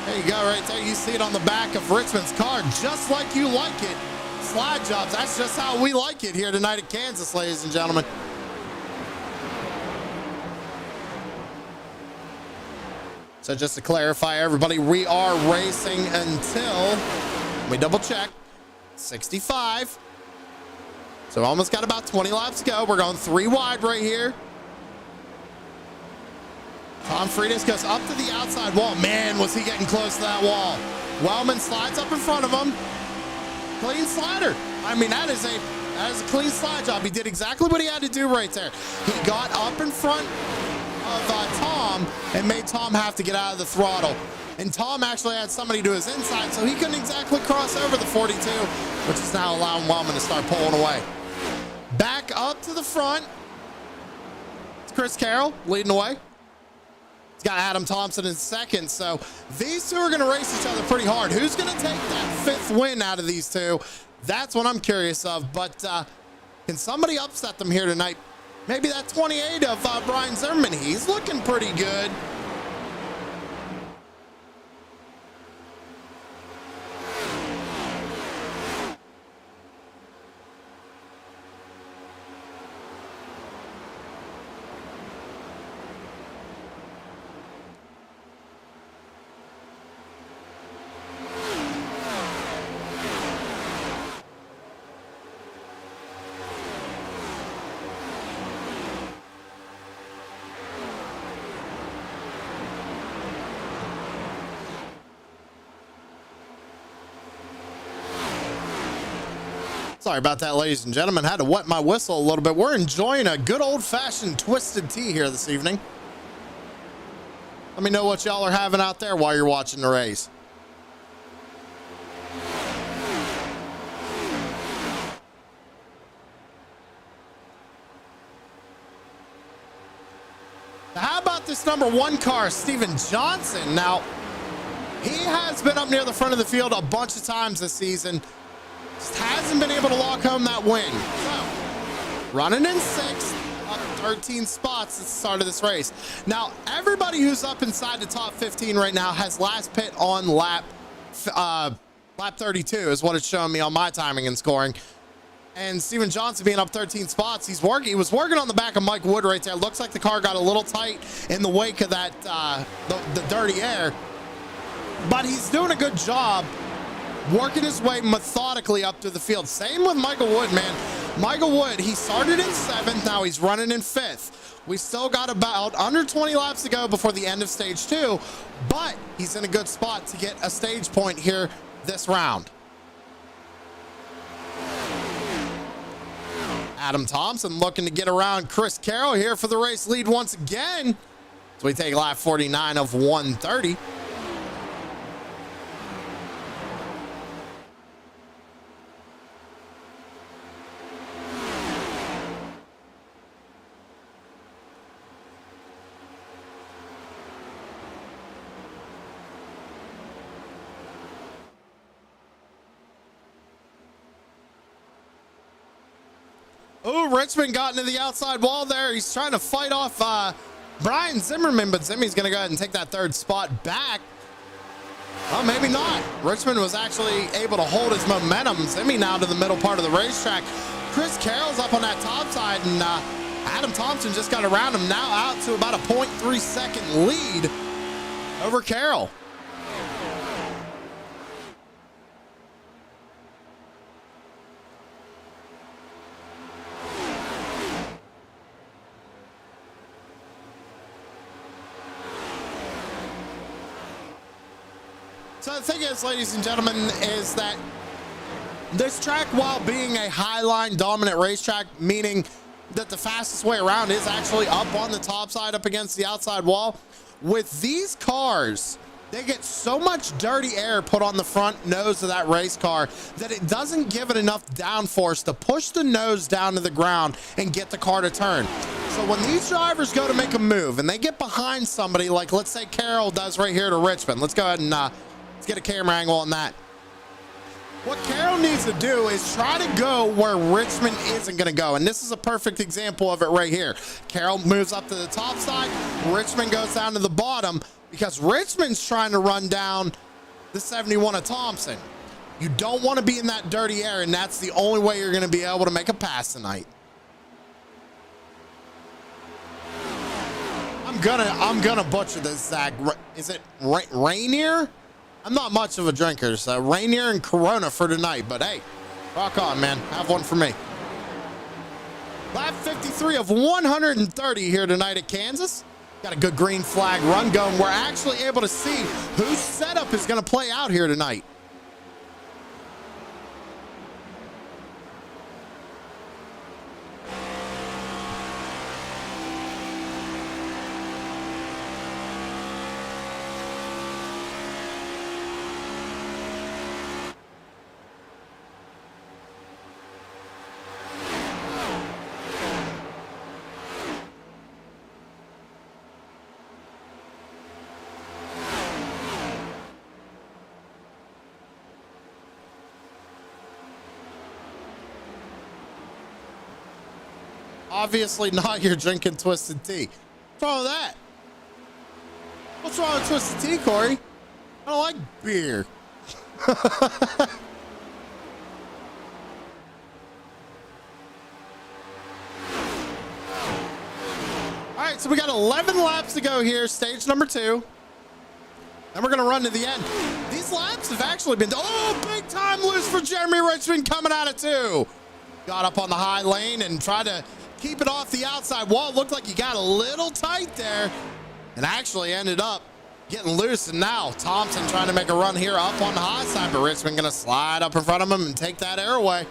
There you go right there. You see it on the back of Richmond's car, just like you like it. Slide jobs, that's just how we like it here tonight at Kansas, ladies and gentlemen. So just to clarify, everybody, we are racing until, we double check, 65. So almost got about 20 laps to go. We're going 3 wide right here. Tom Freitas goes up to the outside wall. Man, was he getting close to that wall. Wellman slides up in front of him. Clean slider. I mean, that is a clean slide job. He did exactly what he had to do right there. He got up in front of Tom and made Tom have to get out of the throttle. And Tom actually had somebody to his inside, so he couldn't exactly cross over the 42, which is now allowing Wellman to start pulling away. Back up to the front. It's Chris Carroll leading the way. He's got Adam Thompson in second, so these two are going to race each other pretty hard. Who's going to take that 5th win out of these two? That's what I'm curious of, but can somebody upset them here tonight? Maybe that 28 of Brian Zimmerman. He's looking pretty good. Sorry about that, ladies and gentlemen. Had to wet my whistle a little bit. We're enjoying a good old-fashioned twisted tea here this evening. Let me know what y'all are having out there while you're watching the race. Now, how about this number 1 car, Steven Johnson? Now, he has been up near the front of the field a bunch of times this season. Just hasn't been able to lock home that win. So, running in 6th, up 13 spots at the start of this race. Now, everybody who's up inside the top 15 right now has last pit on lap 32 is what it's showing me on my timing and scoring. And Steven Johnson being up 13 spots, he was working on the back of Mike Wood right there. Looks like the car got a little tight in the wake of that the dirty air. But he's doing a good job working his way methodically up to the field. Same with Michael Wood, man. Michael Wood, he started in 7th, now he's running in 5th. We still got about under 20 laps to go before the end of stage 2, but he's in a good spot to get a stage point here this round. Adam Thompson looking to get around Chris Carroll here for the race lead once again. So we take lap 49 of 130. Oh, Richmond got into the outside wall there. He's trying to fight off Brian Zimmerman, but Zimmy's going to go ahead and take that 3rd spot back. Well, maybe not. Richmond was actually able to hold his momentum. Zimmy now to the middle part of the racetrack. Chris Carroll's up on that top side, and Adam Thompson just got around him, now out to about a 0.3 second lead over Carroll. So the thing is, ladies and gentlemen, is that this track, while being a highline dominant racetrack, meaning that the fastest way around is actually up on the top side up against the outside wall, with these cars, they get so much dirty air put on the front nose of that race car that it doesn't give it enough downforce to push the nose down to the ground and get the car to turn. So when these drivers go to make a move and they get behind somebody, like let's say Carroll does right here to Richmond, let's go ahead and let's get a camera angle on that. What Carroll needs to do is try to go where Richmond isn't going to go. And this is a perfect example of it right here. Carroll moves up to the top side. Richmond goes down to the bottom because Richmond's trying to run down the 71 of Thompson. You don't want to be in that dirty air, and that's the only way you're going to be able to make a pass tonight. I'm gonna butcher this, Zach. Is it Rainier? I'm not much of a drinker, so Rainier and Corona for tonight, but hey, rock on, man. Have one for me. Lap 53 of 130 here tonight at Kansas. Got a good green flag run going. We're actually able to see whose setup is going to play out here tonight. Obviously not, you're drinking Twisted Tea. What's wrong with that? What's wrong with Twisted Tea, Corey? I don't like beer. All right, so we got 11 laps to go here, stage number 2. And we're going to run to the end. These laps have actually been, oh, big time loose for Jeremy Richmond coming out of 2. Got up on the high lane and tried to keep it off the outside wall. Looked like he got a little tight there and actually ended up getting loose. And now Thompson trying to make a run here up on the high side, but Richmond going to slide up in front of him and take that air away.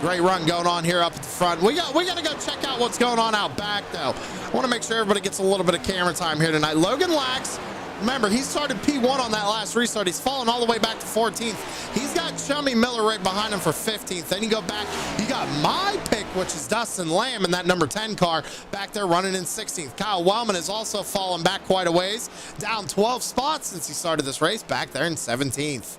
Great run going on here up at the front. We got to go check out what's going on out back, though. I want to make sure everybody gets a little bit of camera time here tonight. Logan Lax, remember, he started P1 on that last restart. He's fallen all the way back to 14th. He's got Chummy Miller right behind him for 15th. Then you go back, you got my pick, which is Dustin Lamb in that number 10 car back there running in 16th. Kyle Wellman has also fallen back quite a ways, down 12 spots since he started this race, back there in 17th.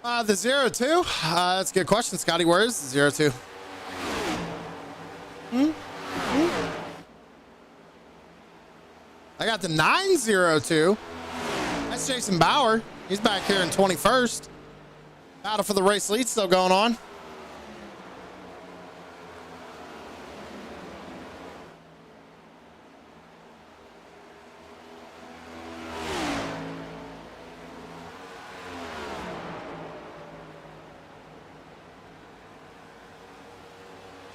The 0-2. That's a good question, Scotty. Where is the 0-2? I got the 9-0-2. That's Jason Bauer. He's back here in 21st. Battle for the race lead still going on.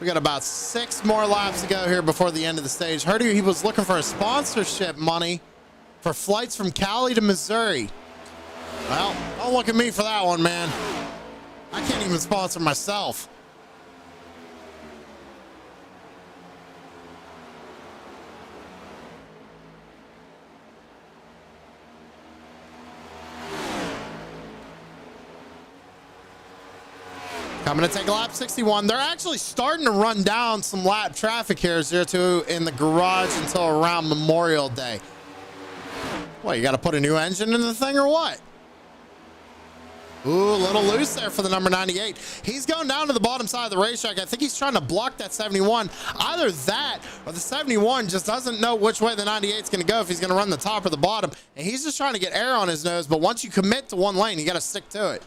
We got about 6 more laps to go here before the end of the stage. Heard he was looking for a sponsorship money for flights from Cali to Missouri. Well, don't look at me for that one, man. I can't even sponsor myself. Coming to take lap 61. They're actually starting to run down some lap traffic here, 0-2 in the garage until around Memorial Day. What, you got to put a new engine in the thing or what? Ooh, a little loose there for the number 98. He's going down to the bottom side of the racetrack. I think he's trying to block that 71. Either that or the 71 just doesn't know which way the 98 is going to go, if he's going to run the top or the bottom. And he's just trying to get air on his nose. But once you commit to one lane, you got to stick to it.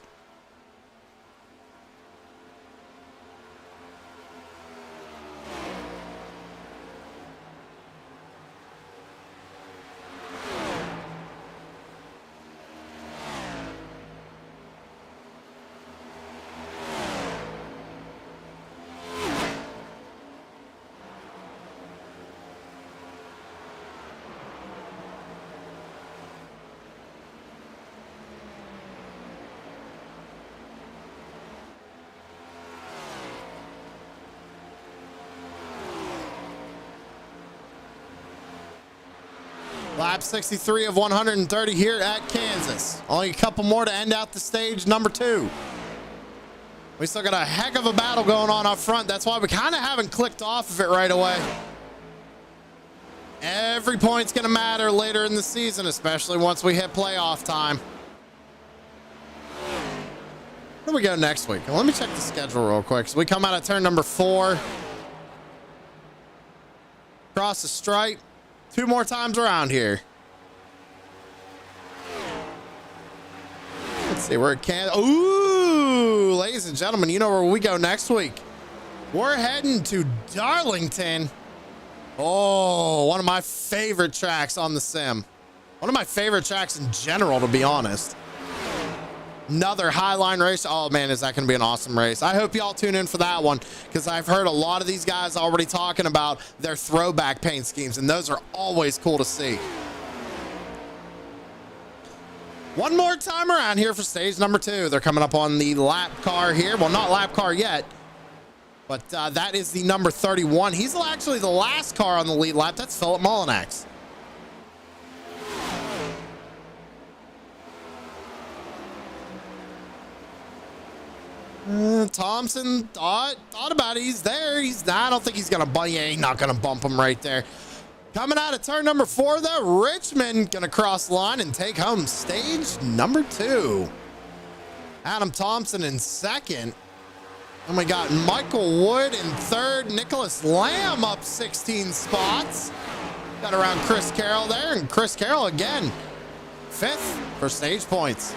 Lap 63 of 130 here at Kansas. Only a couple more to end out the stage number 2. We still got a heck of a battle going on up front. That's why we kind of haven't clicked off of it right away. Every point's going to matter later in the season, especially once we hit playoff time. Where do we go next week? Well, let me check the schedule real quick. So we come out of turn number 4. Cross the stripe. 2 more times around here. Let's see where it can. Ooh, ladies and gentlemen, you know where we go next week. We're heading to Darlington. Oh, one of my favorite tracks on the sim. One of my favorite tracks in general, to be honest. Another highline race. Oh man, is that going to be an awesome race. I hope y'all tune in for that one, because I've heard a lot of these guys already talking about their throwback paint schemes, and those are always cool to see. One more time around here for stage number 2. They're coming up on the lap car here. Well, not lap car yet, but that is the number 31. He's actually the last car on the lead lap. That's Philip Mullinax. Thompson thought about it. He's there. I don't think he's gonna bump. Yeah, he's not gonna bump him right there. Coming out of turn number 4, though, Richmond gonna cross the line and take home stage number 2. Adam Thompson in 2nd, and we got Michael Wood in 3rd. Nicholas Lamb up 16 spots. Got around Chris Carroll there, and Chris Carroll again 5th for stage points.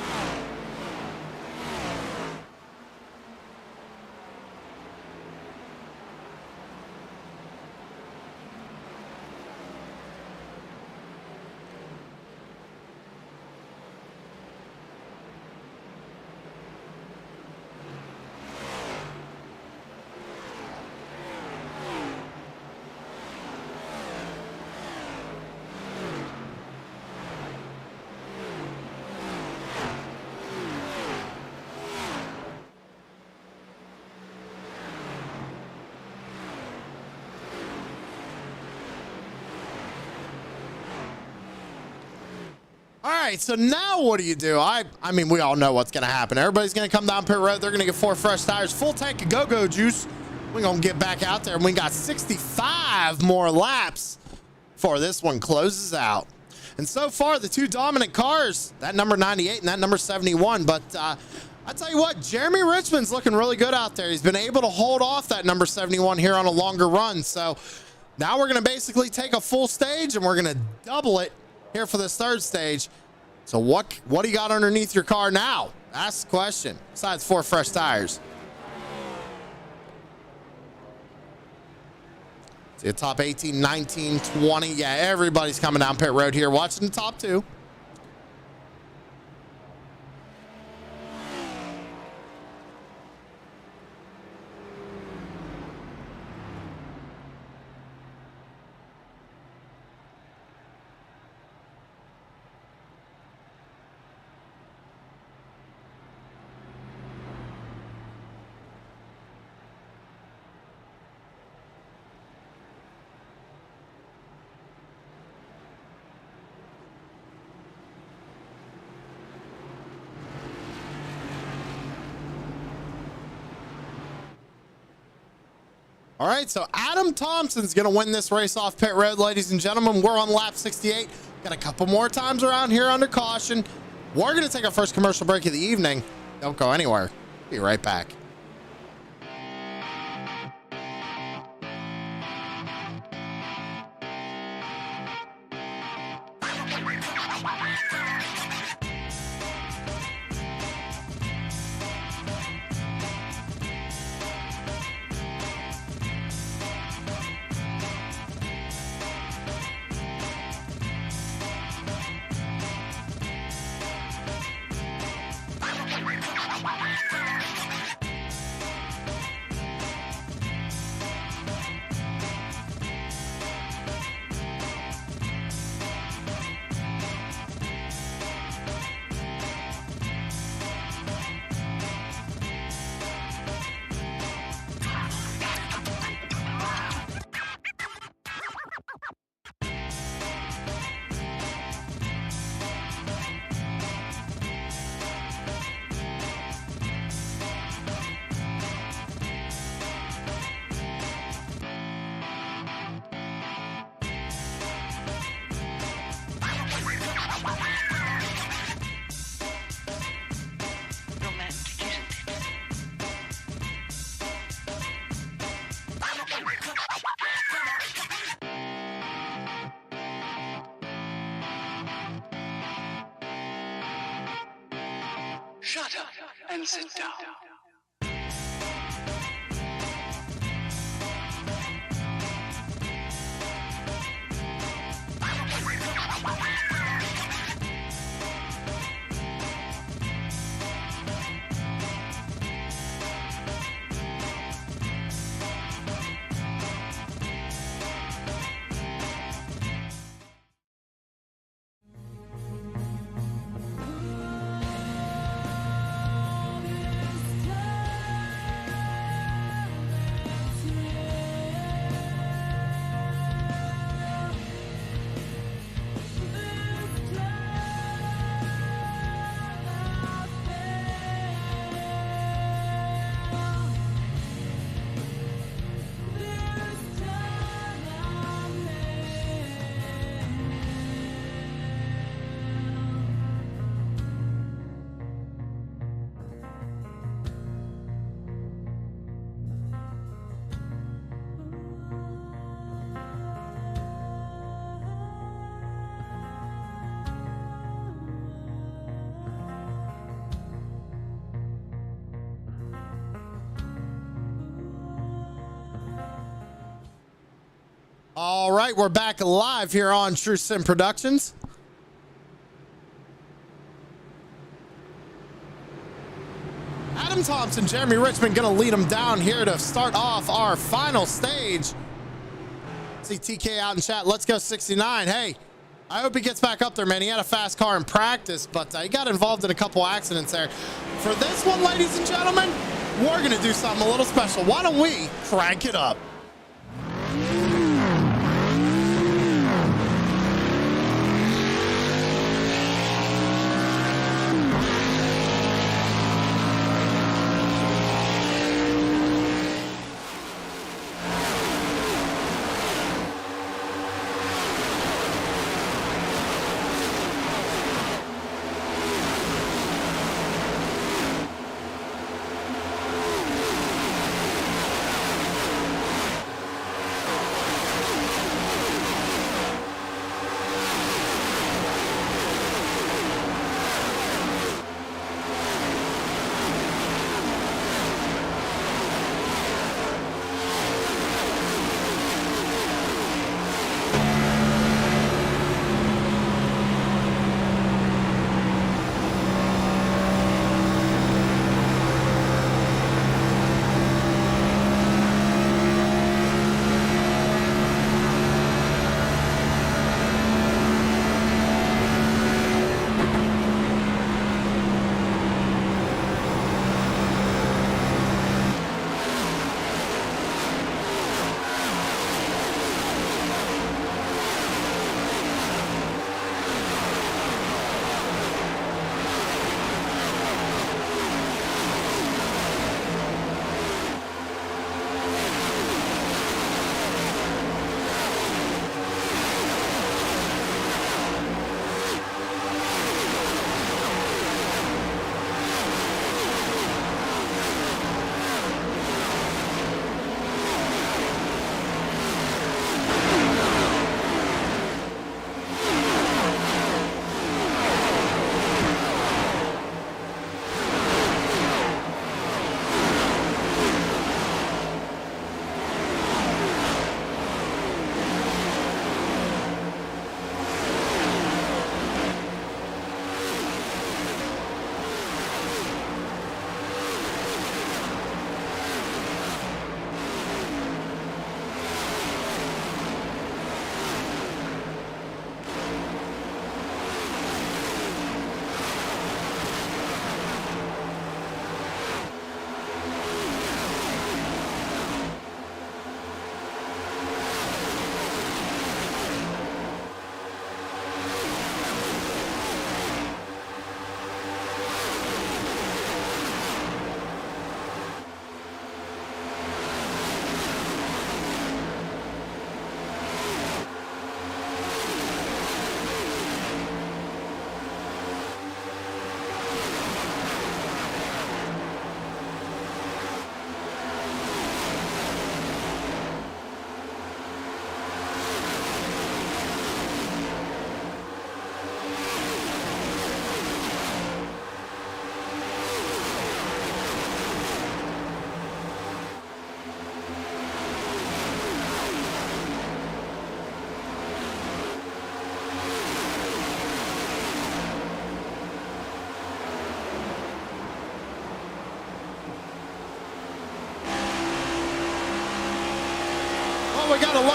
All right, so now what do you do? I mean, we all know what's going to happen. Everybody's going to come down pit road. They're going to get 4 fresh tires, full tank of go-go juice. We're going to get back out there, and we got 65 more laps before this one closes out. And so far, the 2 dominant cars, that number 98 and that number 71. But I I tell you what, Jeremy Richmond's looking really good out there. He's been able to hold off that number 71 here on a longer run. So now we're going to basically take a full stage and we're going to double it here for this third stage. So what do you got underneath your car now? That's the question, besides 4 fresh tires. See the top 18, 19, 20. Yeah, everybody's coming down pit road here, watching the top 2. All right, so Adam Thompson's going to win this race off pit road, ladies and gentlemen. We're on lap 68. Got a couple more times around here under caution. We're going to take our first commercial break of the evening. Don't go anywhere. Be right back. Shut up and sit down. All right, we're back live here on True Sim Productions. Adam Thompson, Jeremy Richmond going to lead them down here to start off our final stage. See TK out in chat. Let's go 69. Hey, I hope he gets back up there, man. He had a fast car in practice, but he got involved in a couple accidents there. For this one, ladies and gentlemen, we're going to do something a little special. Why don't we crank it up?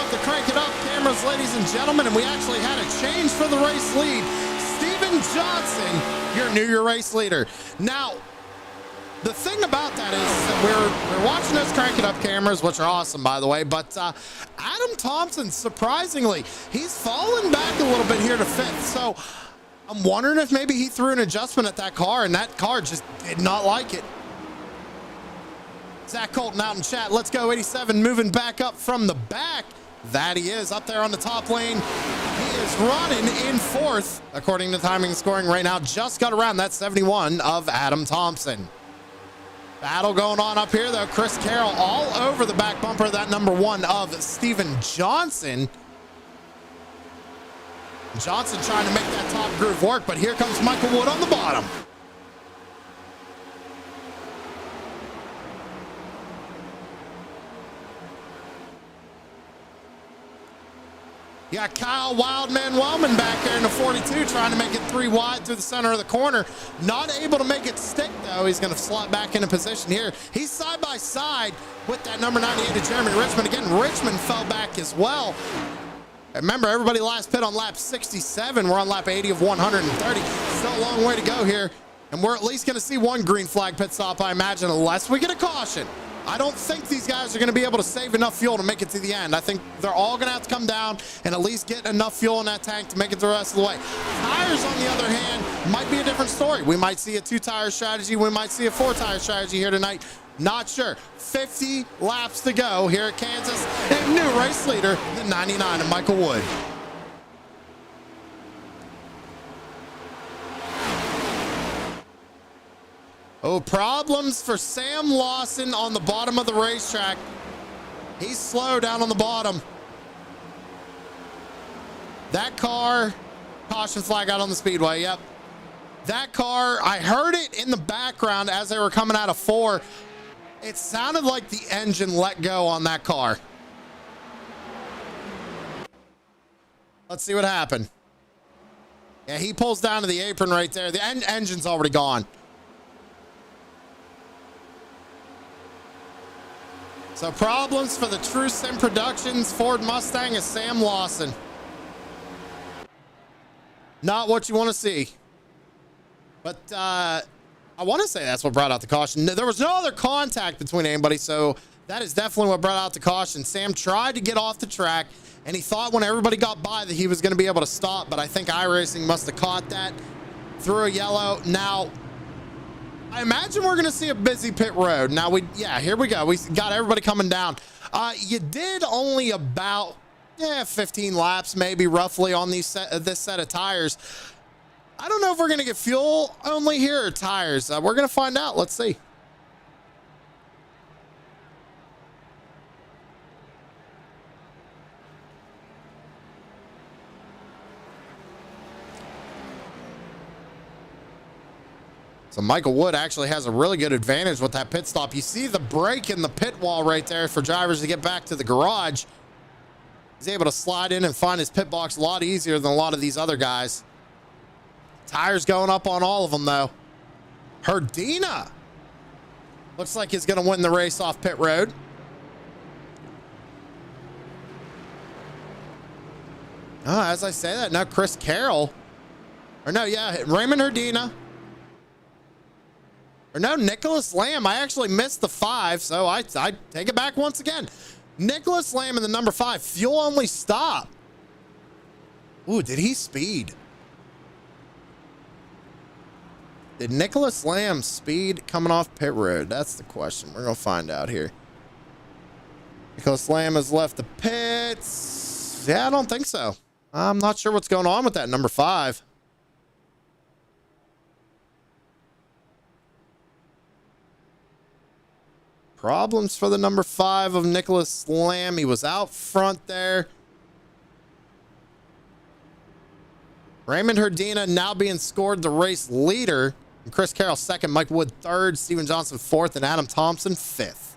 have to crank it up, cameras, ladies and gentlemen, and we actually had a change for the race lead. Steven Johnson, your race leader. Now, the thing about that is that we're watching those crank it up cameras, which are awesome, by the way, but Adam Thompson, surprisingly, he's fallen back a little bit here to 5th. So I'm wondering if maybe he threw an adjustment at that car, and that car just did not like it. Zach Colton out in chat. Let's go 87, moving back up from the back. That he is up there on the top lane. He is running in 4th, according to timing and scoring right now. Just got around that 71 of Adam Thompson. Battle going on up here, though. Chris Carroll all over the back bumper of that number 1 of Steven Johnson. Johnson trying to make that top groove work, but here comes Michael Wood on the bottom. You got Kyle Wildman Wellman back there in the 42 trying to make it 3 wide through the center of the corner. Not able to make it stick, though. He's going to slot back into position here. He's side by side with that number 98 of Jeremy Richmond. Again, Richmond fell back as well. Remember, everybody last pit on lap 67. We're on lap 80 of 130. Still a long way to go here. And we're at least going to see 1 green flag pit stop, I imagine, unless we get a caution. I don't think these guys are going to be able to save enough fuel to make it to the end. I think they're all going to have to come down and at least get enough fuel in that tank to make it the rest of the way. Tires, on the other hand, might be a different story. We might see a 2-tire strategy. We might see a 4-tire strategy here tonight. Not sure. 50 laps to go here at Kansas. And new race leader, the 99 of Michael Wood. Oh, problems for Sam Lawson on the bottom of the racetrack. He's slow down on the bottom. That car, caution flag out on the speedway. Yep. That car, I heard it in the background as they were coming out of 4. It sounded like the engine let go on that car. Let's see what happened. Yeah, he pulls down to the apron right there. The engine's already gone. So problems for the True Sim Productions Ford Mustang is Sam Lawson. Not what you want to see. But I want to say that's what brought out the caution. There was no other contact between anybody, so that is definitely what brought out the caution. Sam tried to get off the track, and he thought when everybody got by that he was going to be able to stop, but I think iRacing must have caught that, threw a yellow. Now, I imagine we're going to see a busy pit road. Now, here we go. We got everybody coming down. You did only about 15 laps, maybe roughly on this set of tires. I don't know if we're going to get fuel only here or tires. We're going to find out. Let's see. So Michael Wood actually has a really good advantage with that pit stop. You see the break in the pit wall right there for drivers to get back to the garage. He's able to slide in and find his pit box a lot easier than a lot of these other guys. Tires going up on all of them, though. Herdina looks like he's going to win the race off pit road. As I say that, now Chris Carroll. Raymond Herdina. Or no, Nicholas Lamb. I actually missed the 5, so I take it back once again. Nicholas Lamb in the number 5. Fuel only stop. Ooh, did he speed? Did Nicholas Lamb speed coming off pit road? That's the question. We're going to find out here. Nicholas Lamb has left the pits. Yeah, I don't think so. I'm not sure what's going on with that number 5. Problems for the number 5 of Nicholas Lamb. He was out front there. Raymond Herdina now being scored the race leader. And Chris Carroll second, Mike Wood third, Steven Johnson fourth, and Adam Thompson fifth.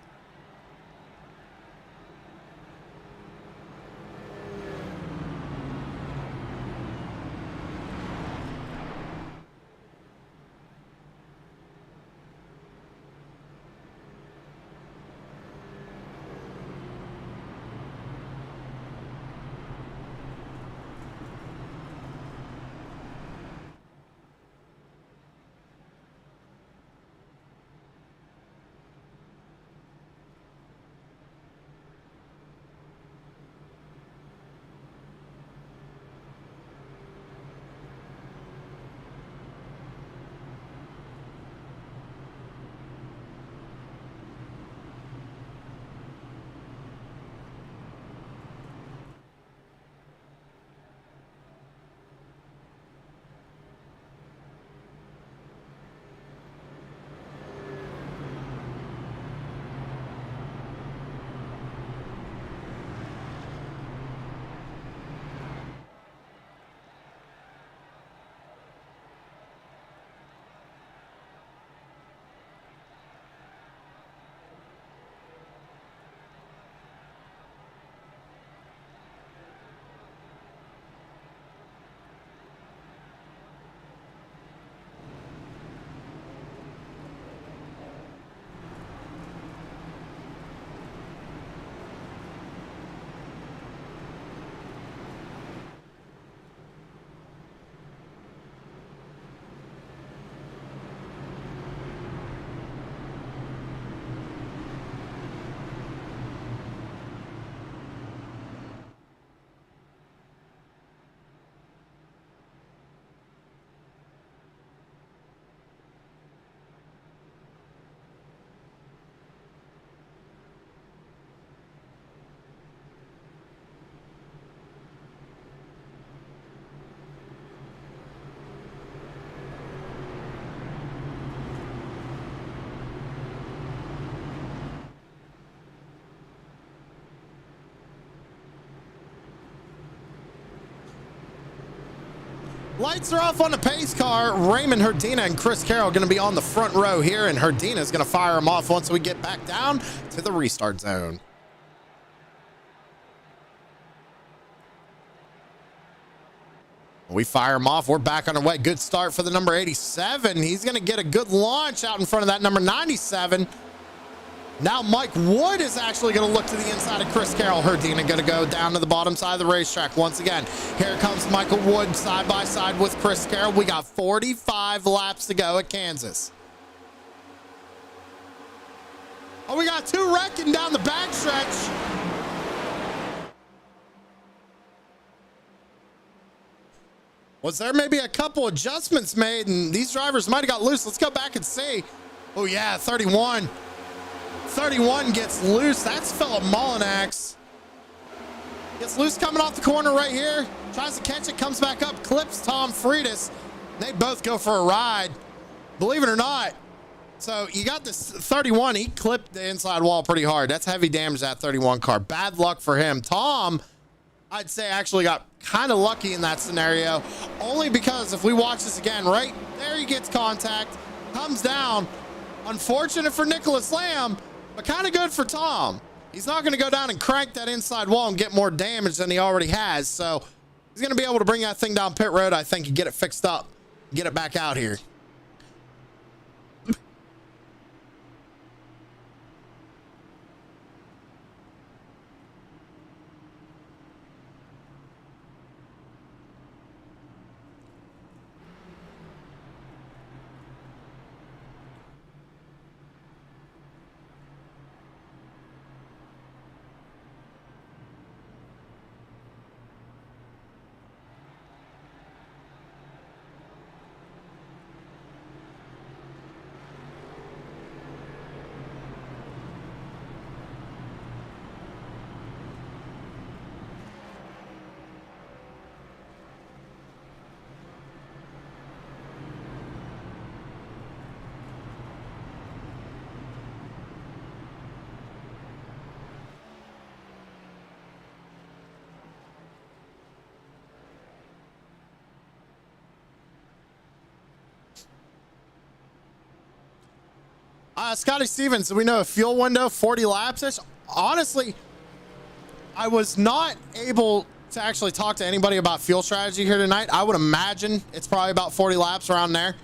Lights are off on the pace car. Raymond Herdina and Chris Carroll going to be on the front row here, and Herdina is going to fire them off once we get back down to the restart zone. We fire him off. We're back on our way. Good start for the number 87. He's going to get a good launch out in front of that number 97. Now Mike Wood is actually going to look to the inside of Chris Carroll. Herdina going to go down to the bottom side of the racetrack once again. Here comes Michael Wood side by side with Chris Carroll. We got 45 laps to go at Kansas. Oh, we got two wrecking down the backstretch. Was there maybe a couple adjustments made and these drivers might have got loose? Let's go back and see. Oh yeah, 31. 31 gets loose. That's Philip Mullinax. Gets loose coming off the corner right here. Tries to catch it, comes back up, clips Tom Freitas. They both go for a ride, believe it or not. So you got this 31. He clipped the inside wall pretty hard. That's heavy damage, that 31 car. Bad luck for him. Tom, I'd say, actually got kind of lucky in that scenario, only because if we watch this again, right there, he gets contact, comes down. Unfortunate for Nicholas Lamb, but kind of good for Tom. He's not going to go down and crank that inside wall and get more damage than he already has. So he's going to be able to bring that thing down pit road, I think, and get it fixed up, get it back out here. Scotty Stevens, we know a fuel window, 40 laps-ish. Honestly, I was not able to actually talk to anybody about fuel strategy here tonight. I would imagine it's probably about 40 laps around there.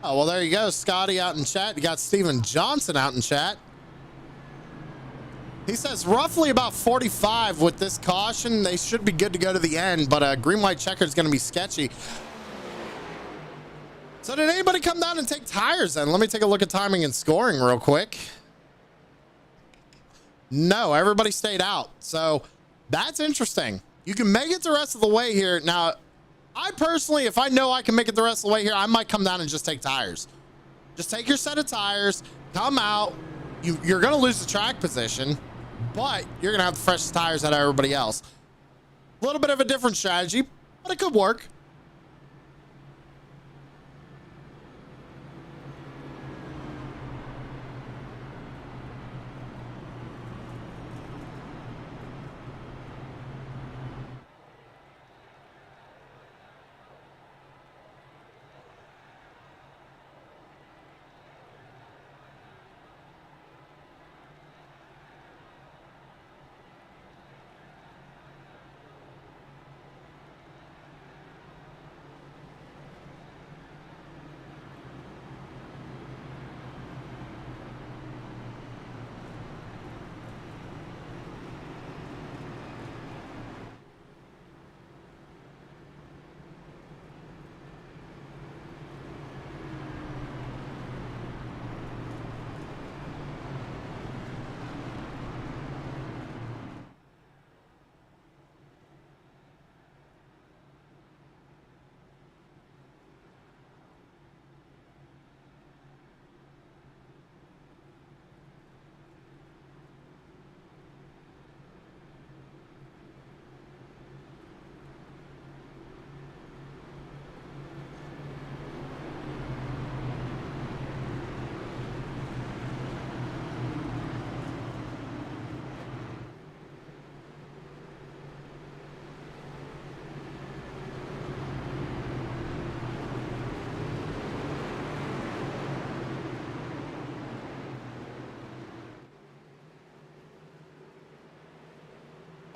Oh, well, there you go. Scotty out in chat. You got Steven Johnson out in chat. He says roughly about 45 with this caution. They should be good to go to the end, but green white checker is going to be sketchy. So did anybody come down and take tires then? Let me take a look at timing and scoring real quick. No, everybody stayed out. So that's interesting. You can make it the rest of the way here. Now, I personally, if I know I can make it the rest of the way here, I might come down and just take tires. Just take your set of tires, come out. You're going to lose the track position, but you're going to have the freshest tires out of everybody else. A little bit of a different strategy, but it could work.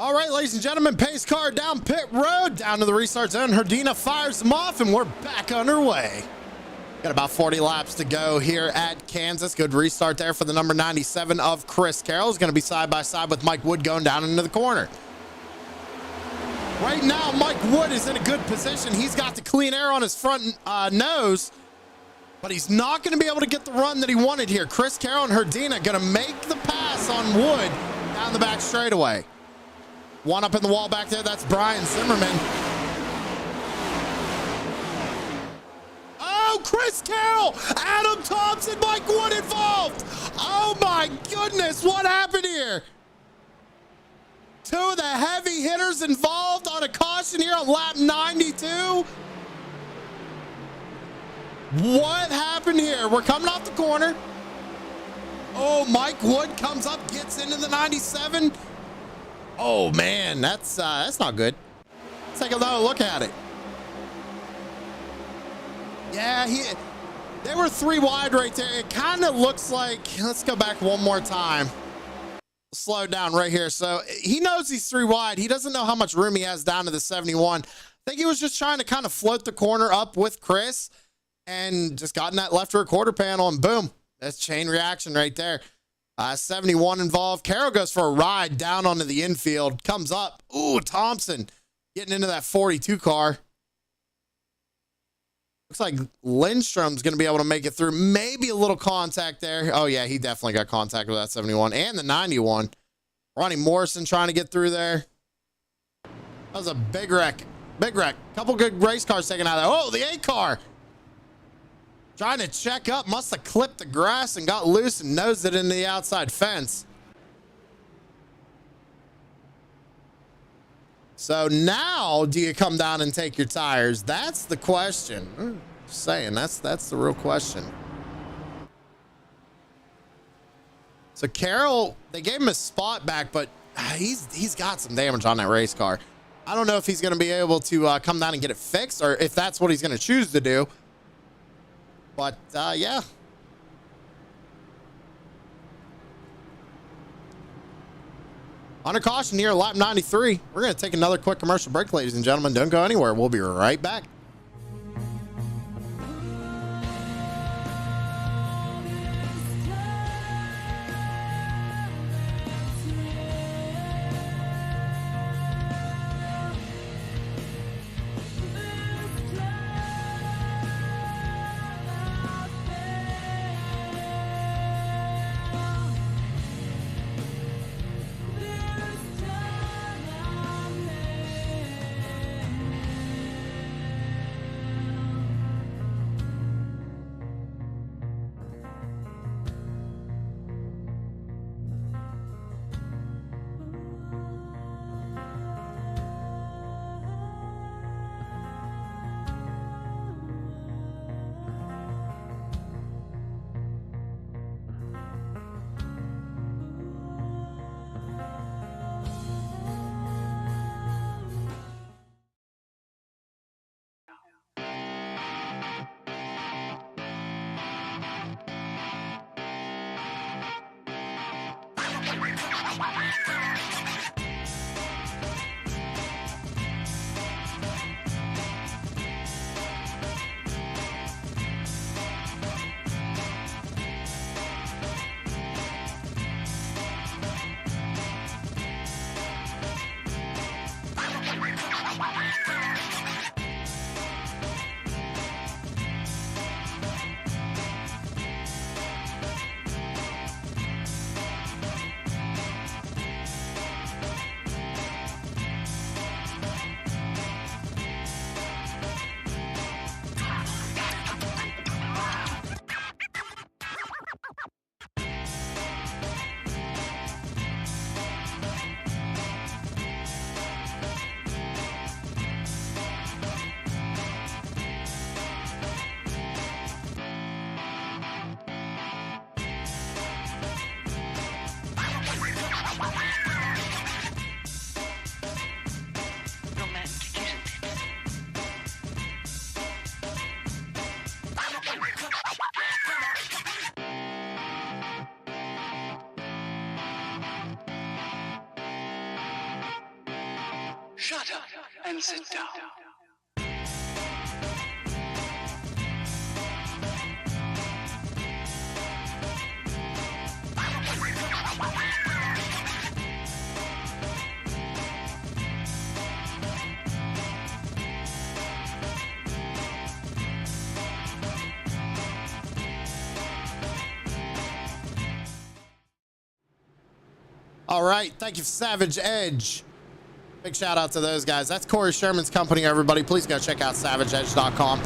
All right, ladies and gentlemen, pace car down pit road, down to the restart zone. Herdina fires them off, and we're back underway. Got about 40 laps to go here at Kansas. Good restart there for the number 97 of Chris Carroll. He's going to be side by side with Mike Wood going down into the corner. Right now, Mike Wood is in a good position. He's got the clean air on his front nose, but he's not going to be able to get the run that he wanted here. Chris Carroll and Herdina going to make the pass on Wood down the back straightaway. One up in the wall back there. That's Brian Zimmerman. Oh, Chris Carroll, Adam Thompson, Mike Wood involved. Oh my goodness, what happened here? Two of the heavy hitters involved on a caution here on lap 92. What happened here? We're coming off the corner. Oh, Mike Wood comes up, gets into the 97. Oh man, that's not good. Let's take another look at it. Yeah, they were 3 wide right there. It kind of looks like, let's go back one more time. Slow down right here. So he knows he's 3 wide. He doesn't know how much room he has down to the 71. I think he was just trying to kind of float the corner up with Chris and just got in that left rear quarter panel, and boom, that's chain reaction right there. 71 involved. Carroll goes for a ride down onto the infield, comes up. Ooh, Thompson getting into that 42 car. Looks like Lindstrom's going to be able to make it through. Maybe a little contact there. Oh, yeah, he definitely got contact with that 71 and the 91. Ronnie Morrison trying to get through there. That was a big wreck. Big wreck. Couple good race cars taken out of there. Oh, the 8 car. Trying to check up. Must have clipped the grass and got loose and nosed it into the outside fence. So now, do you come down and take your tires? That's the question. Just saying, that's the real question. So Carroll, they gave him a spot back, but he's got some damage on that race car. I don't know if he's going to be able to come down and get it fixed, or if that's what he's going to choose to do. But yeah. Under caution here, lap 93. We're going to take another quick commercial break, ladies and gentlemen. Don't go anywhere. We'll be right back. Shut up and sit down. All right. Thank you, Savage Edge. Big shout out to those guys. That's Corey Sherman's company, everybody. Please go check out savageedge.com.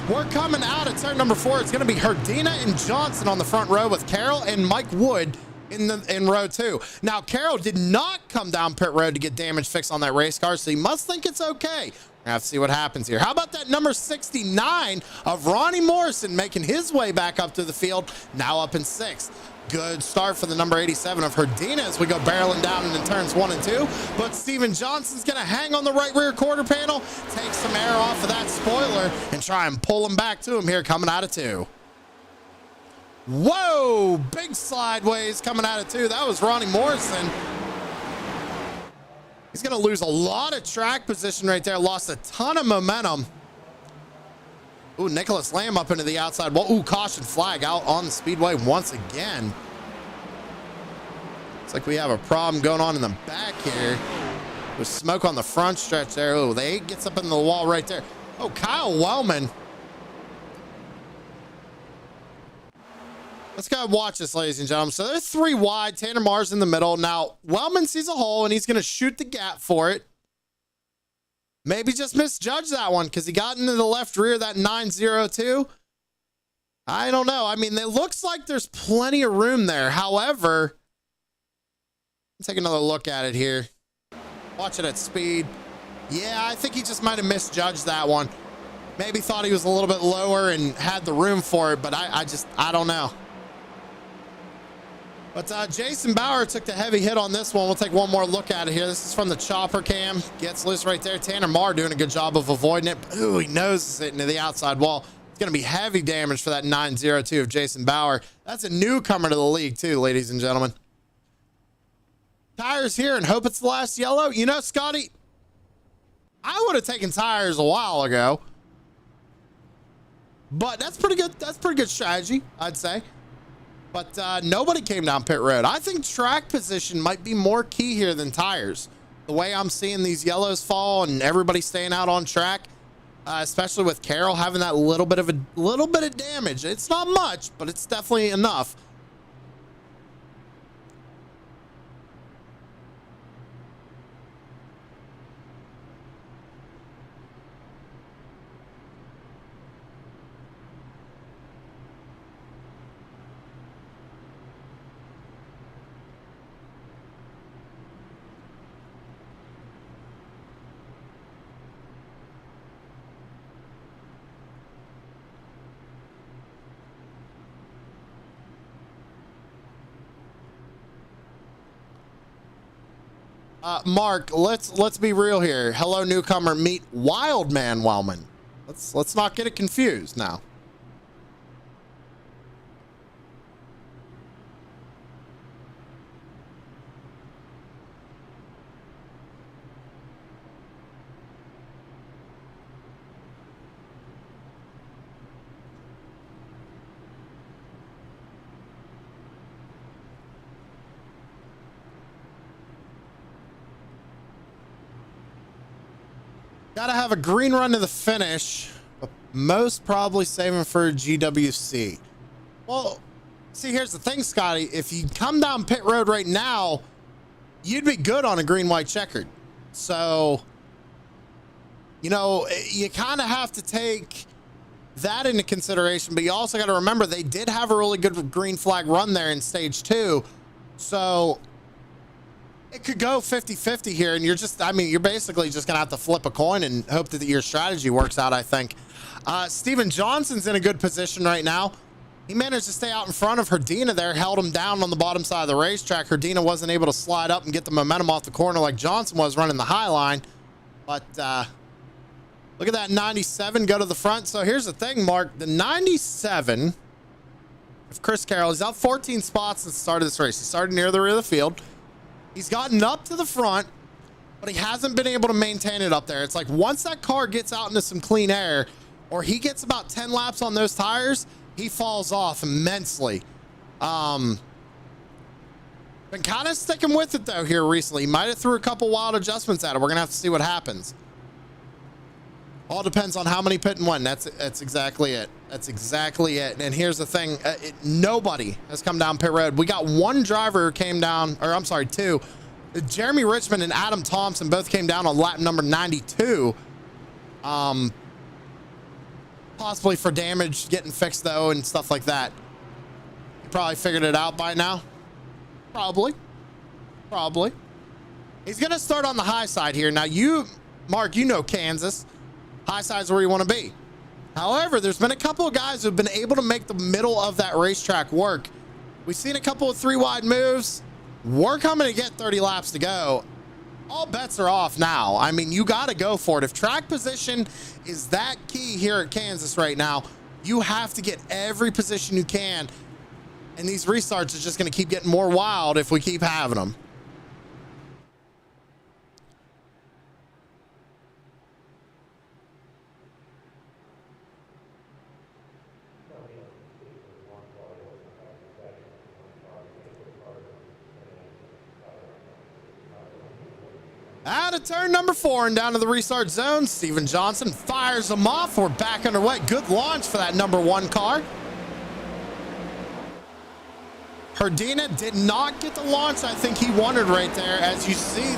We're coming out at turn number 4. It's going to be Herdina and Johnson on the front row with Carroll and Mike Wood in row 2. Now, Carroll did not come down pit road to get damage fixed on that race car, so he must think it's okay. We're going to have to see what happens here. How about that number 69 of Ronnie Morrison making his way back up to the field, now up in 6th. Good start for the number 87 of Herdina as we go barreling down into turns 1 and 2. But Steven Johnson's going to hang on the right rear quarter panel, take some air off of that spoiler, and try and pull him back to him here coming out of 2. Whoa, big sideways coming out of 2. That was Ronnie Morrison. He's going to lose a lot of track position right there. Lost a ton of momentum. Ooh, Nicholas Lamb up into the outside. Well, ooh, caution flag out on the speedway once again. Looks like we have a problem going on in the back here. With smoke on the front stretch there. Oh, the 8 gets up in the wall right there. Oh, Kyle Wellman. Let's go watch this, ladies and gentlemen. So there's 3 wide. Tanner Marr's in the middle. Now, Wellman sees a hole, and he's going to shoot the gap for it. Maybe just misjudged that one because he got into the left rear, that 902. I don't know. I mean, it looks like there's plenty of room there. However, let's take another look at it here. Watch it at speed. Yeah, I think he just might have misjudged that one. Maybe thought he was a little bit lower and had the room for it, but I don't know. But Jason Bauer took the heavy hit on this one. We'll take one more look at it here. This is from the chopper cam. Gets loose right there. Tanner Marr doing a good job of avoiding it. Ooh, he noses it into the outside wall. It's going to be heavy damage for that 902 of Jason Bauer. That's a newcomer to the league too, ladies and gentlemen. Tires here and hope it's the last yellow. You know, Scotty, I would have taken tires a while ago. But that's pretty good. That's pretty good strategy, I'd say. But nobody came down pit road. I think track position might be more key here than tires. The way I'm seeing these yellows fall and everybody staying out on track, especially with Carroll having that little bit of damage. It's not much, but it's definitely enough. Mark, let's be real here. Hello, newcomer. Meet Wildman Wellman. Let's not get it confused now. Gotta have a green run to the finish, but most probably saving for GWC. Well, see, here's the thing, Scotty. If you come down pit road right now, you'd be good on a green, white checkered. So, you know, you kind of have to take that into consideration, but you also got to remember they did have a really good green flag run there in stage 2. So it could go 50-50 here, and you're basically just gonna have to flip a coin and hope that your strategy works out, I think. Steven Johnson's in a good position right now. He managed to stay out in front of Herdina there, held him down on the bottom side of the racetrack. Herdina wasn't able to slide up and get the momentum off the corner like Johnson was running the high line. But look at that 97 go to the front. So here's the thing, Mark. The 97 of Chris Carroll, he's out 14 spots since the start of this race. He started near the rear of the field. He's gotten up to the front. but he hasn't been able to maintain it up there. It's like once that car gets out into some clean air, or he gets about 10 laps on those tires, he falls off immensely. Been kind of sticking with it though here recently. He might have threw a couple wild adjustments at it. We're gonna have to see what happens. All depends on how many pit and when. That's exactly it. That's exactly it. And here's the thing: nobody has come down pit road. We got one driver who came down, or I'm sorry, two. Jeremy Richmond and Adam Thompson both came down on lap number 92. Possibly for damage getting fixed though and stuff like that. You probably figured it out by now. Probably. He's gonna start on the high side here. Now you, Mark, you know Kansas. High side's where you want to be. However, there's been a couple of guys who've been able to make the middle of that racetrack work. We've seen a couple of 3 wide moves. We're coming to get 30 laps to go. All bets are off now. I mean, you got to go for it. If track position is that key here at Kansas right now, you have to get every position you can. And these restarts are just going to keep getting more wild if we keep having them. Out of turn number 4 and down to the restart zone. Steven Johnson fires them off. We're back underway. Good launch for that number 1 car. Herdina did not get the launch I think he wanted right there. As you see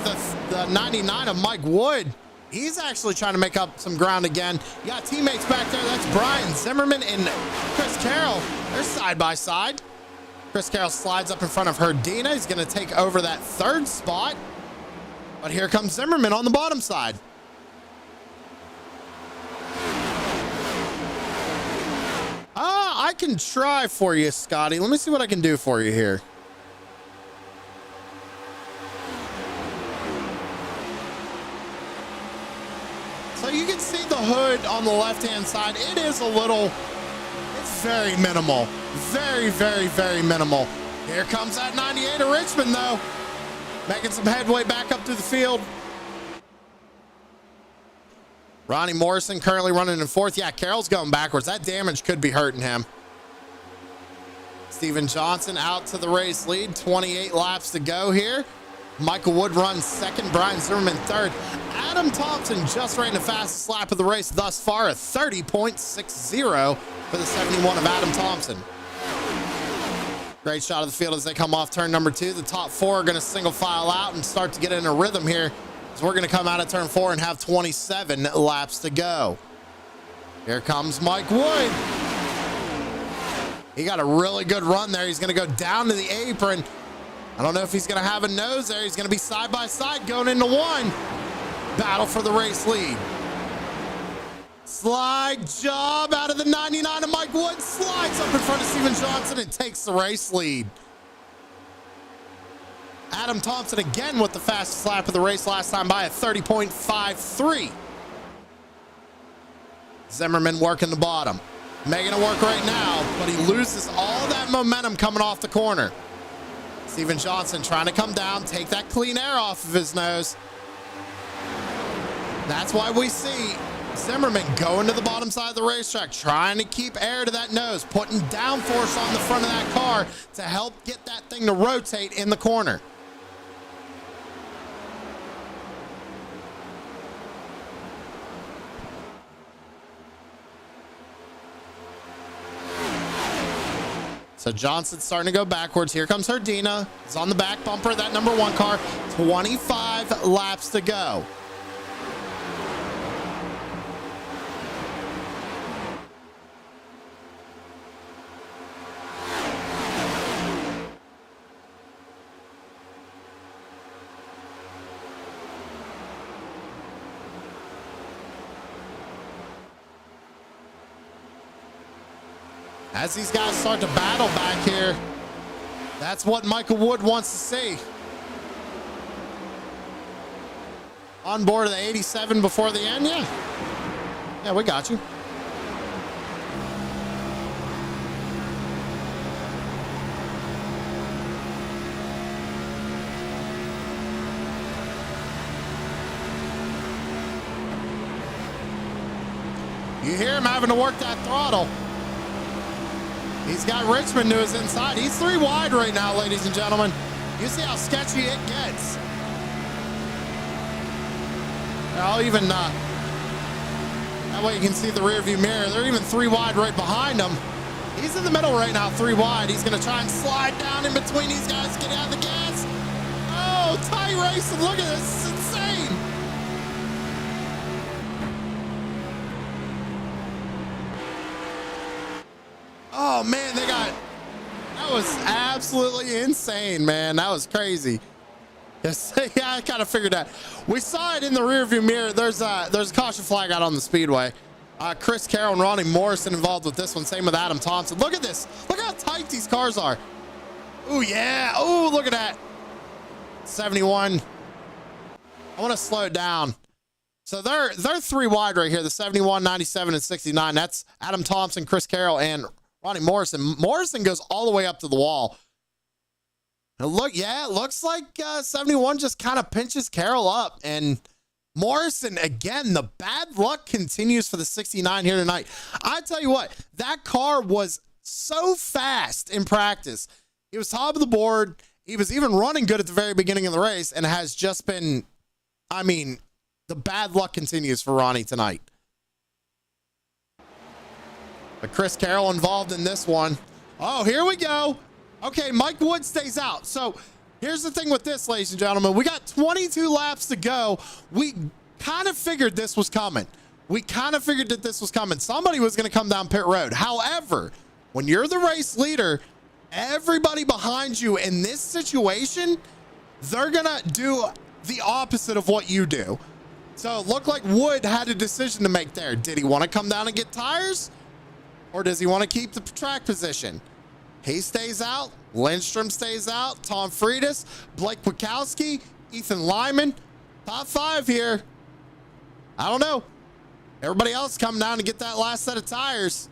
the 99 of Mike Wood. He's actually trying to make up some ground again. You got teammates back there. That's Brian Zimmerman and Chris Carroll. They're side by side. Chris Carroll slides up in front of Herdina. He's going to take over that 3rd spot. But here comes Zimmerman on the bottom side. I can try for you, Scotty. Let me see what I can do for you here. So you can see the hood on the left-hand side. It is a little, it's very minimal. Very, very, very minimal. Here comes that 98 of Richmond, though. Making some headway back up through the field. Ronnie Morrison currently running in 4th. Yeah, Carroll's going backwards. That damage could be hurting him. Steven Johnson out to the race lead. 28 laps to go here. Michael Wood runs 2nd. Brian Zimmerman 3rd. Adam Thompson just ran the fastest lap of the race thus far, a 30.60 for the 71 of Adam Thompson. Great shot of the field as they come off turn number 2. The top 4 are going to single file out and start to get in a rhythm here. So we're going to come out of turn 4 and have 27 laps to go. Here comes Mike Wood. He got a really good run there. He's going to go down to the apron. I don't know if he's going to have a nose there. He's going to be side by side going into 1. Battle for the race lead. Slide job out of the 99 of Mike Wood. Slides up in front of Steven Johnson and takes the race lead. Adam Thompson again with the fastest lap of the race last time by a 30.53. Zimmerman working the bottom. Making it work right now, but he loses all that momentum coming off the corner. Steven Johnson trying to come down, take that clean air off of his nose. That's why we see Zimmerman going to the bottom side of the racetrack, trying to keep air to that nose, putting downforce on the front of that car to help get that thing to rotate in the corner. So Johnson's starting to go backwards. Here comes Herdina. He's on the back bumper of that number 1 car. 25 laps to go. As these guys start to battle back here, that's what Michael Wood wants to see. On board of the 87 before the end, yeah. Yeah, we got you. You hear him having to work that throttle. He's got Richmond to his inside. He's 3 wide right now, ladies and gentlemen. You see how sketchy it gets. I'll even, that way you can see the rear view mirror. They're even 3 wide right behind him. He's in the middle right now, 3 wide. He's going to try and slide down in between these guys, get out of the gas. Oh, tight racing. Look at this. It's insane. Oh, man, that was absolutely insane, man. That was crazy. Yes, yeah, I kind of figured that. We saw it in the rearview mirror. There's a caution flag out on the speedway. Chris Carroll and Ronnie Morrison involved with this one. Same with Adam Thompson. Look at this. Look how tight these cars are. Oh, yeah. Oh, look at that. 71. I want to slow it down. So they're 3 wide right here. The 71, 97, and 69. That's Adam Thompson, Chris Carroll, and Ronnie Morrison. Morrison goes all the way up to the wall. Look, yeah, it looks like 71 just kind of pinches Carroll up. And Morrison, again, the bad luck continues for the 69 here tonight. I tell you what, that car was so fast in practice. He was top of the board. He was even running good at the very beginning of the race and has just been, I mean, the bad luck continues for Ronnie tonight. But Chris Carroll involved in this one. Oh, here we go. Okay, Mike Wood stays out. So here's the thing with this, ladies and gentlemen. We got 22 laps to go. We kind of figured this was coming. Somebody was going to come down pit road. However, when you're the race leader, everybody behind you in this situation, they're going to do the opposite of what you do. So it looked like Wood had a decision to make there. Did he want to come down and get tires? Or does he want to keep the track position? He stays out. Lindstrom stays out. Tom Freitas, Blake Wachowski, Ethan Lyman. Top 5 here. I don't know. Everybody else come down to get that last set of tires.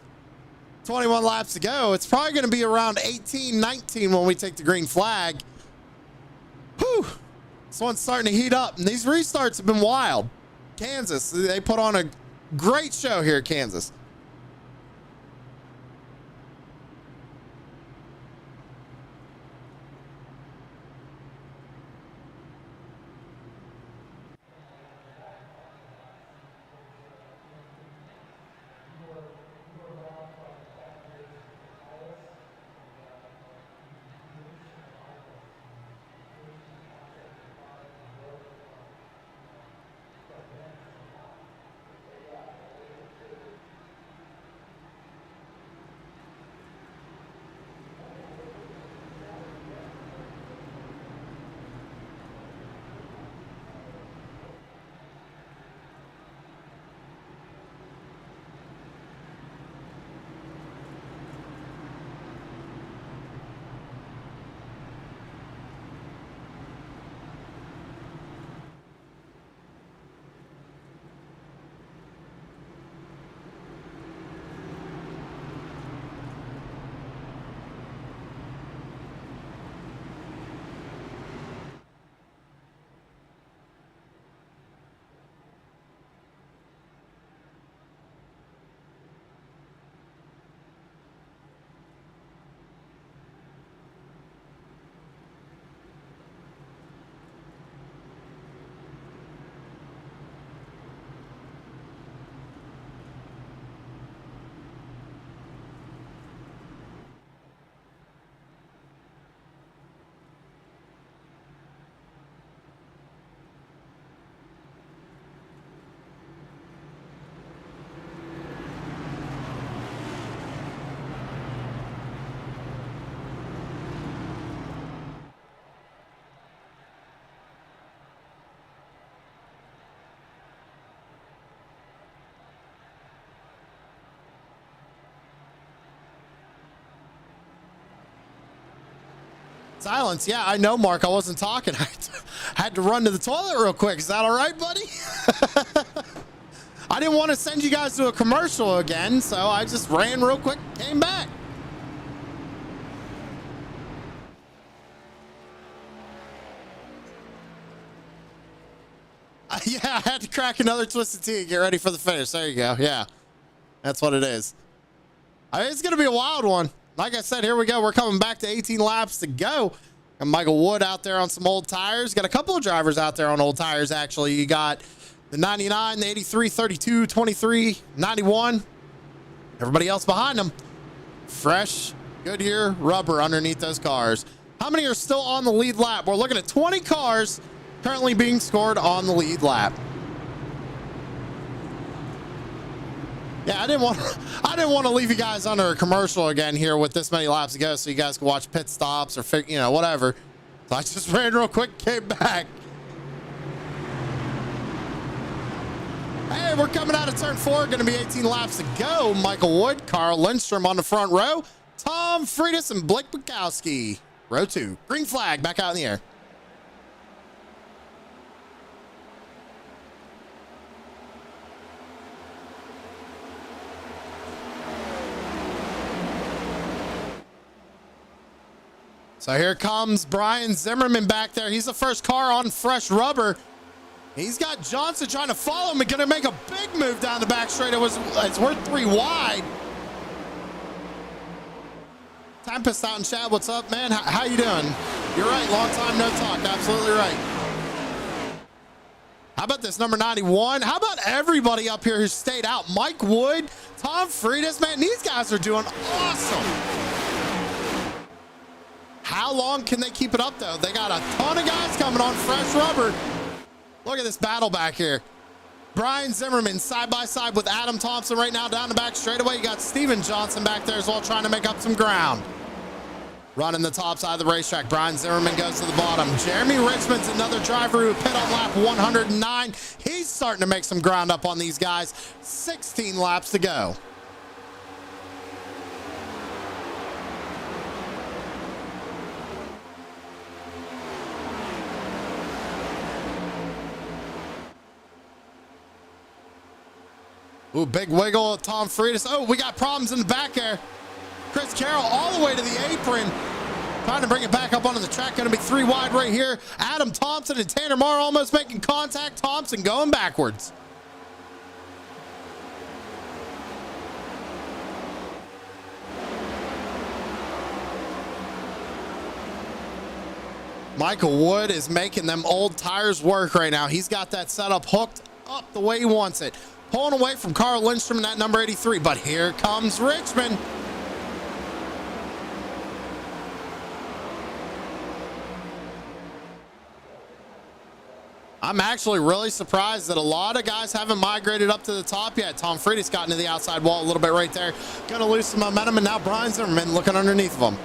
21 laps to go. It's probably going to be around 18, 19 when we take the green flag. Whew. This one's starting to heat up. And these restarts have been wild. Kansas, they put on a great show here at Kansas. Silence. Yeah, I know, Mark. I wasn't talking. I had to run to the toilet real quick. Is that all right, buddy? I didn't want to send you guys to a commercial again, so I just ran real quick, came back. Yeah, I had to crack another twisted tea and get ready for the finish. There you go. Yeah. That's what it is. It's going to be a wild one. Like I said, here we go. We're coming back to 18 laps to go. And Michael Wood out there on some old tires. Got a couple of drivers out there on old tires, actually. You got the 99, the 83, 32, 23, 91. Everybody else behind them. Fresh Goodyear rubber underneath those cars. How many are still on the lead lap? We're looking at 20 cars currently being scored on the lead lap. Yeah, I didn't want to leave you guys under a commercial again here with this many laps to go, so you guys can watch pit stops or whatever. So I just ran real quick, came back. Hey, we're coming out of turn 4. Going to be 18 laps to go. Michael Wood, Carl Lindstrom on the front row, Tom Friedis and Blake Bukowski. Row 2. Green flag back out in the air. So here comes Brian Zimmerman back there. He's the first car on fresh rubber. He's got Johnson trying to follow him and going to make a big move down the back straight. It's worth 3 wide. Tempest out in chat. What's up, man? How you doing? You're right. Long time no talk. Absolutely right. How about this number 91? How about everybody up here who stayed out? Mike Wood, Tom Friedis, man, these guys are doing awesome. How long can they keep it up, though? They got a ton of guys coming on fresh rubber. Look at this battle back here. Brian Zimmerman side by side with Adam Thompson right now down the back straightaway. You got Steven Johnson back there as well, trying to make up some ground. Running the top side of the racetrack. Brian Zimmerman goes to the bottom. Jeremy Richmond's another driver who pit on lap 109. He's starting to make some ground up on these guys. 16 laps to go. Ooh, big wiggle of Tom Friedis. Oh, we got problems in the back there. Chris Carroll all the way to the apron. Trying to bring it back up onto the track. Going to be 3 wide right here. Adam Thompson and Tanner Marr almost making contact. Thompson going backwards. Michael Wood is making them old tires work right now. He's got that setup hooked up the way he wants it. Pulling away from Carl Lindstrom in that number 83, but here comes Richmond. I'm actually really surprised that a lot of guys haven't migrated up to the top yet. Tom Friedis got into the outside wall a little bit right there. Gonna lose some momentum, and now Brian Zimmerman looking underneath of him.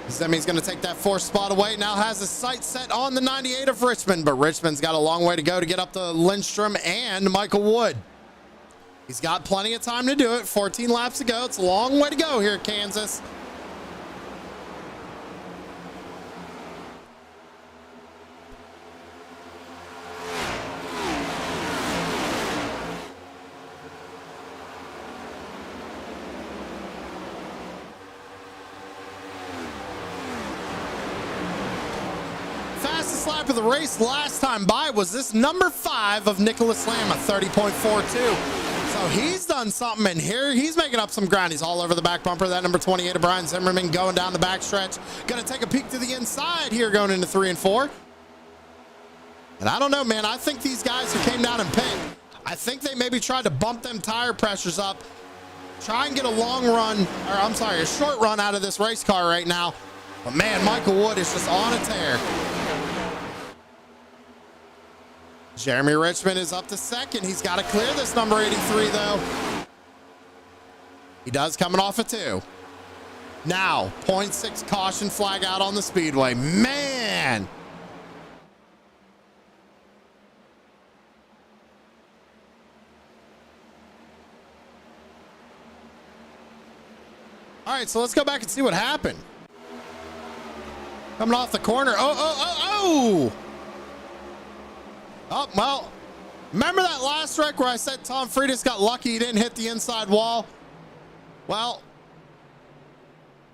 Zemmy's going to take that 4th spot away. Now has his sights set on the 98 of Richmond, but Richmond's got a long way to go to get up to Lindstrom and Michael Wood. He's got plenty of time to do it. 14 laps to go. It's a long way to go here at Kansas. Lap of the race last time by was this number 5 of Nicholas Lamb, a 30.42. So he's done something in here. He's making up some ground. He's all over the back bumper. That number 28 of Brian Zimmerman going down the back stretch. Going to take a peek to the inside here going into 3 and 4. And I don't know, man. I think these guys who came down and pit, I think they maybe tried to bump them tire pressures up, try and get a a short run out of this race car right now. But man, Michael Wood is just on a tear. Jeremy Richmond is up to 2nd. He's got to clear this number 83, though. He does, coming off of 2. Now, 0.6 caution flag out on the speedway. Man! All right, so let's go back and see what happened. Coming off the corner. Oh! Oh, well, remember that last wreck where I said Tom Friedis got lucky he didn't hit the inside wall? Well,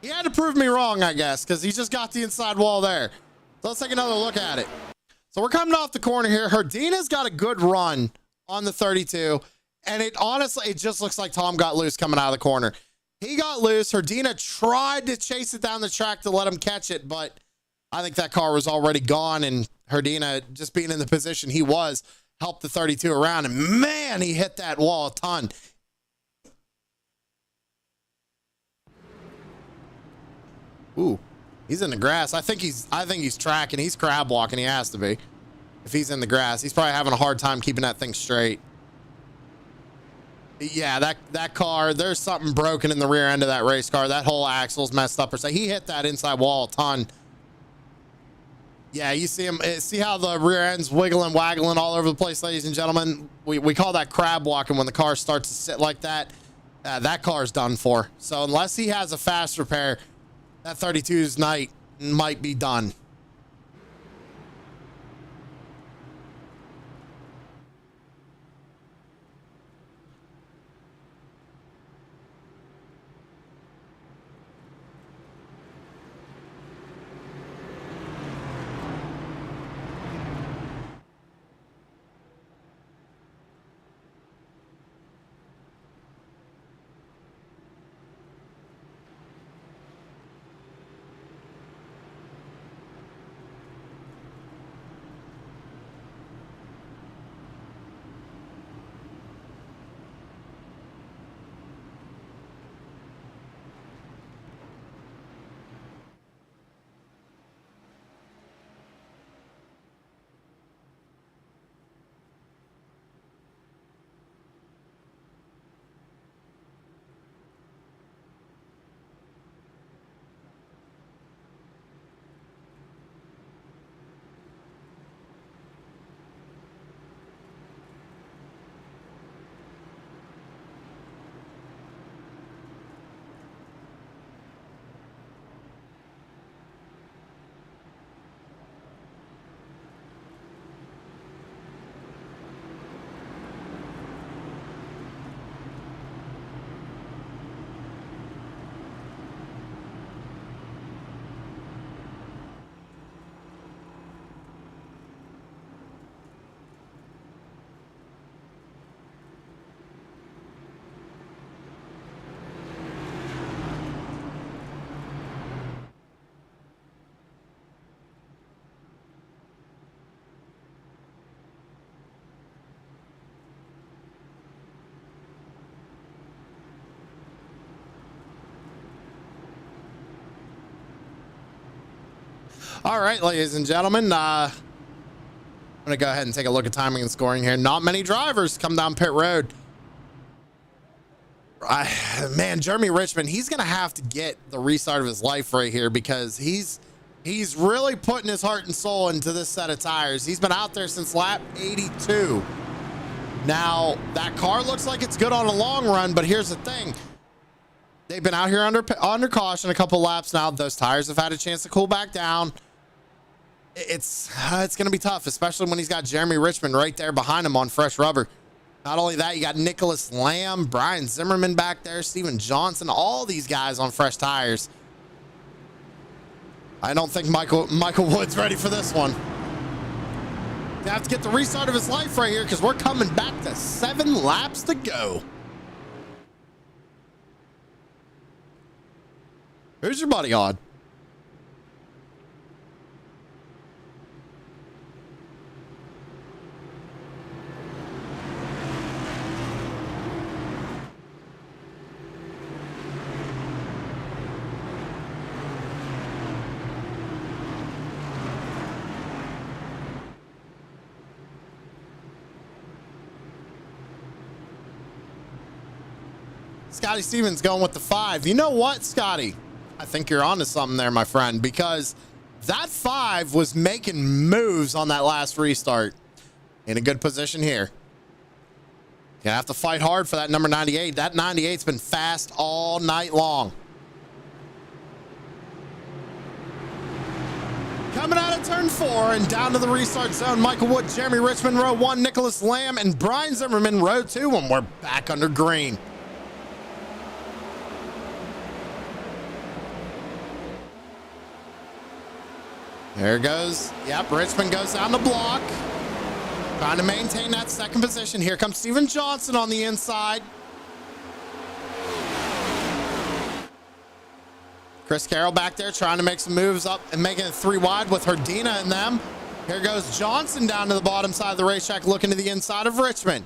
he had to prove me wrong, I guess, because he just got the inside wall there. So let's take another look at it. So we're coming off the corner here. Herdina's got a good run on the 32. And it honestly, it just looks like Tom got loose coming out of the corner. He got loose. Herdina tried to chase it down the track to let him catch it, but I think that car was already gone, and Herdina, just being in the position he was, helped the 32 around, and man, he hit that wall a ton. Ooh, he's in the grass. I think he's tracking. He's crab walking. He has to be. If he's in the grass, he's probably having a hard time keeping that thing straight. Yeah, that car, there's something broken in the rear end of that race car. That whole axle's messed up. Or so he hit that inside wall a ton. Yeah, you see him. See how the rear end's wiggling, waggling all over the place, ladies and gentlemen. We call that crab walking when the car starts to sit like that. That car's done for. So unless he has a fast repair, that 32's night might be done. All right, ladies and gentlemen, I'm going to go ahead and take a look at timing and scoring here. Not many drivers come down pit road. Man, Jeremy Richmond, he's going to have to get the restart of his life right here, because he's really putting his heart and soul into this set of tires. He's been out there since lap 82. Now, that car looks like it's good on a long run, but here's the thing. They've been out here under caution a couple laps now. Those tires have had a chance to cool back down. It's going to be tough, especially when he's got Jeremy Richmond right there behind him on fresh rubber. Not only that, you got Nicholas Lamb, Brian Zimmerman back there, Steven Johnson, all these guys on fresh tires. I don't think Michael Wood's ready for this one. You have to get the restart of his life right here, because we're coming back to 7 laps to go. Who's your buddy on? Scotty Stevens going with the 5. You know what, Scotty? I think you're onto something there, my friend, because that 5 was making moves on that last restart. In a good position here. You're gonna have to fight hard for that number 98. That 98's been fast all night long. Coming out of turn 4 and down to the restart zone, Michael Wood, Jeremy Richmond, row 1, Nicholas Lamb, and Brian Zimmerman, row 2, and we're back under green. There it goes. Yep, Richmond goes down the block. Trying to maintain that second position. Here comes Steven Johnson on the inside. Chris Carroll back there trying to make some moves up and making it 3 wide with Herdina and them. Here goes Johnson down to the bottom side of the racetrack, looking to the inside of Richmond.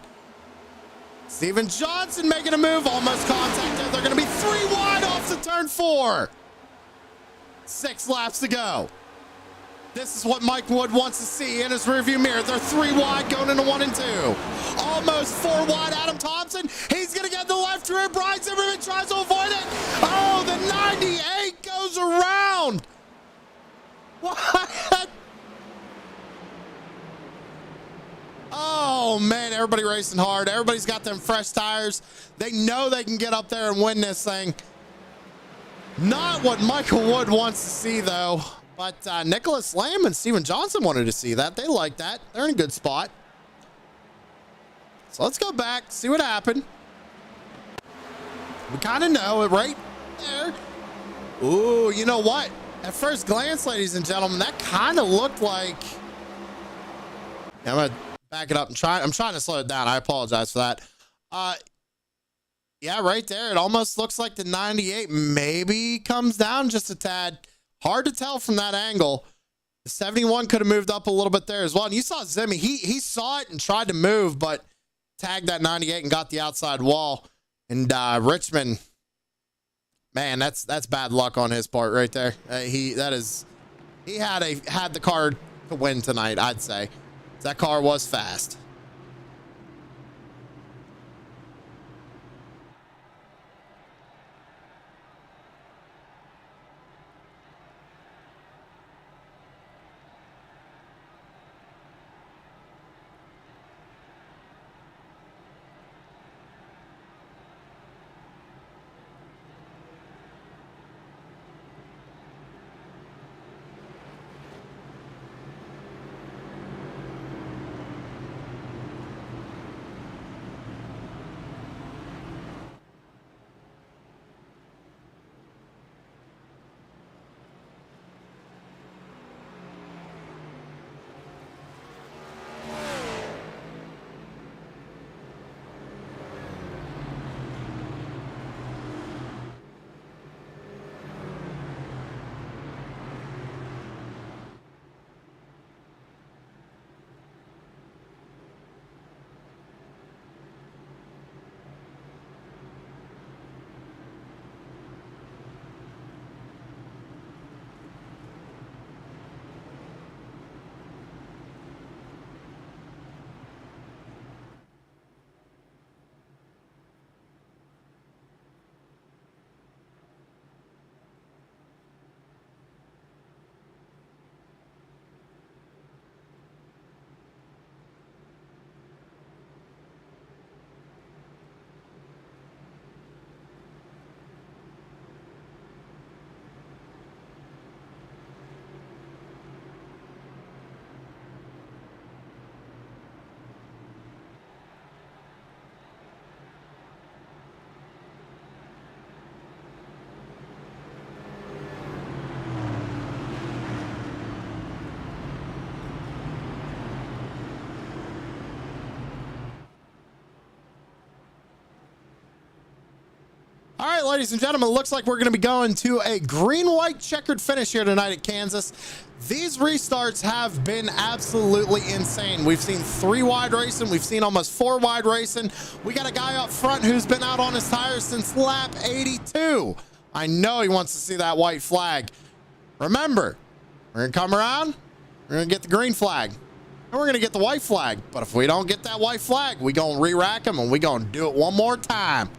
Steven Johnson making a move, almost contact there. They're going to be 3 wide off the turn 4. 6 laps to go. This is what Mike Wood wants to see in his rearview mirror. They're 3 wide going into 1 and 2. Almost 4 wide. Adam Thompson. He's going to get the left rear. Brian Zimmerman tries to avoid it. Oh, the 98 goes around. What? Oh, man, everybody racing hard. Everybody's got them fresh tires. They know they can get up there and win this thing. Not what Michael Wood wants to see, though. But Nicholas Lamb and Steven Johnson wanted to see that. They like that. They're in a good spot. So let's go back, see what happened. We kind of know it right there. Ooh, you know what? At first glance, ladies and gentlemen, that kind of looked like... I'm going to back it up and I'm trying to slow it down. I apologize for that. Yeah, right there. It almost looks like the 98 maybe comes down just a tad. Hard to tell from that angle. The 71 could have moved up a little bit there as well. And you saw Zimmy, he saw it and tried to move, but tagged that 98 and got the outside wall. And Richmond, man, that's bad luck on his part right there. He had the car to win tonight, I'd say. That car was fast. All right, ladies and gentlemen, it looks like we're going to be going to a green-white checkered finish here tonight at Kansas. These restarts have been absolutely insane. We've seen 3 wide racing. We've seen almost 4 wide racing. We got a guy up front who's been out on his tires since lap 82. I know he wants to see that white flag. Remember, we're going to come around. We're going to get the green flag. And we're going to get the white flag. But if we don't get that white flag, we're going to re-rack him and we're going to do it one more time.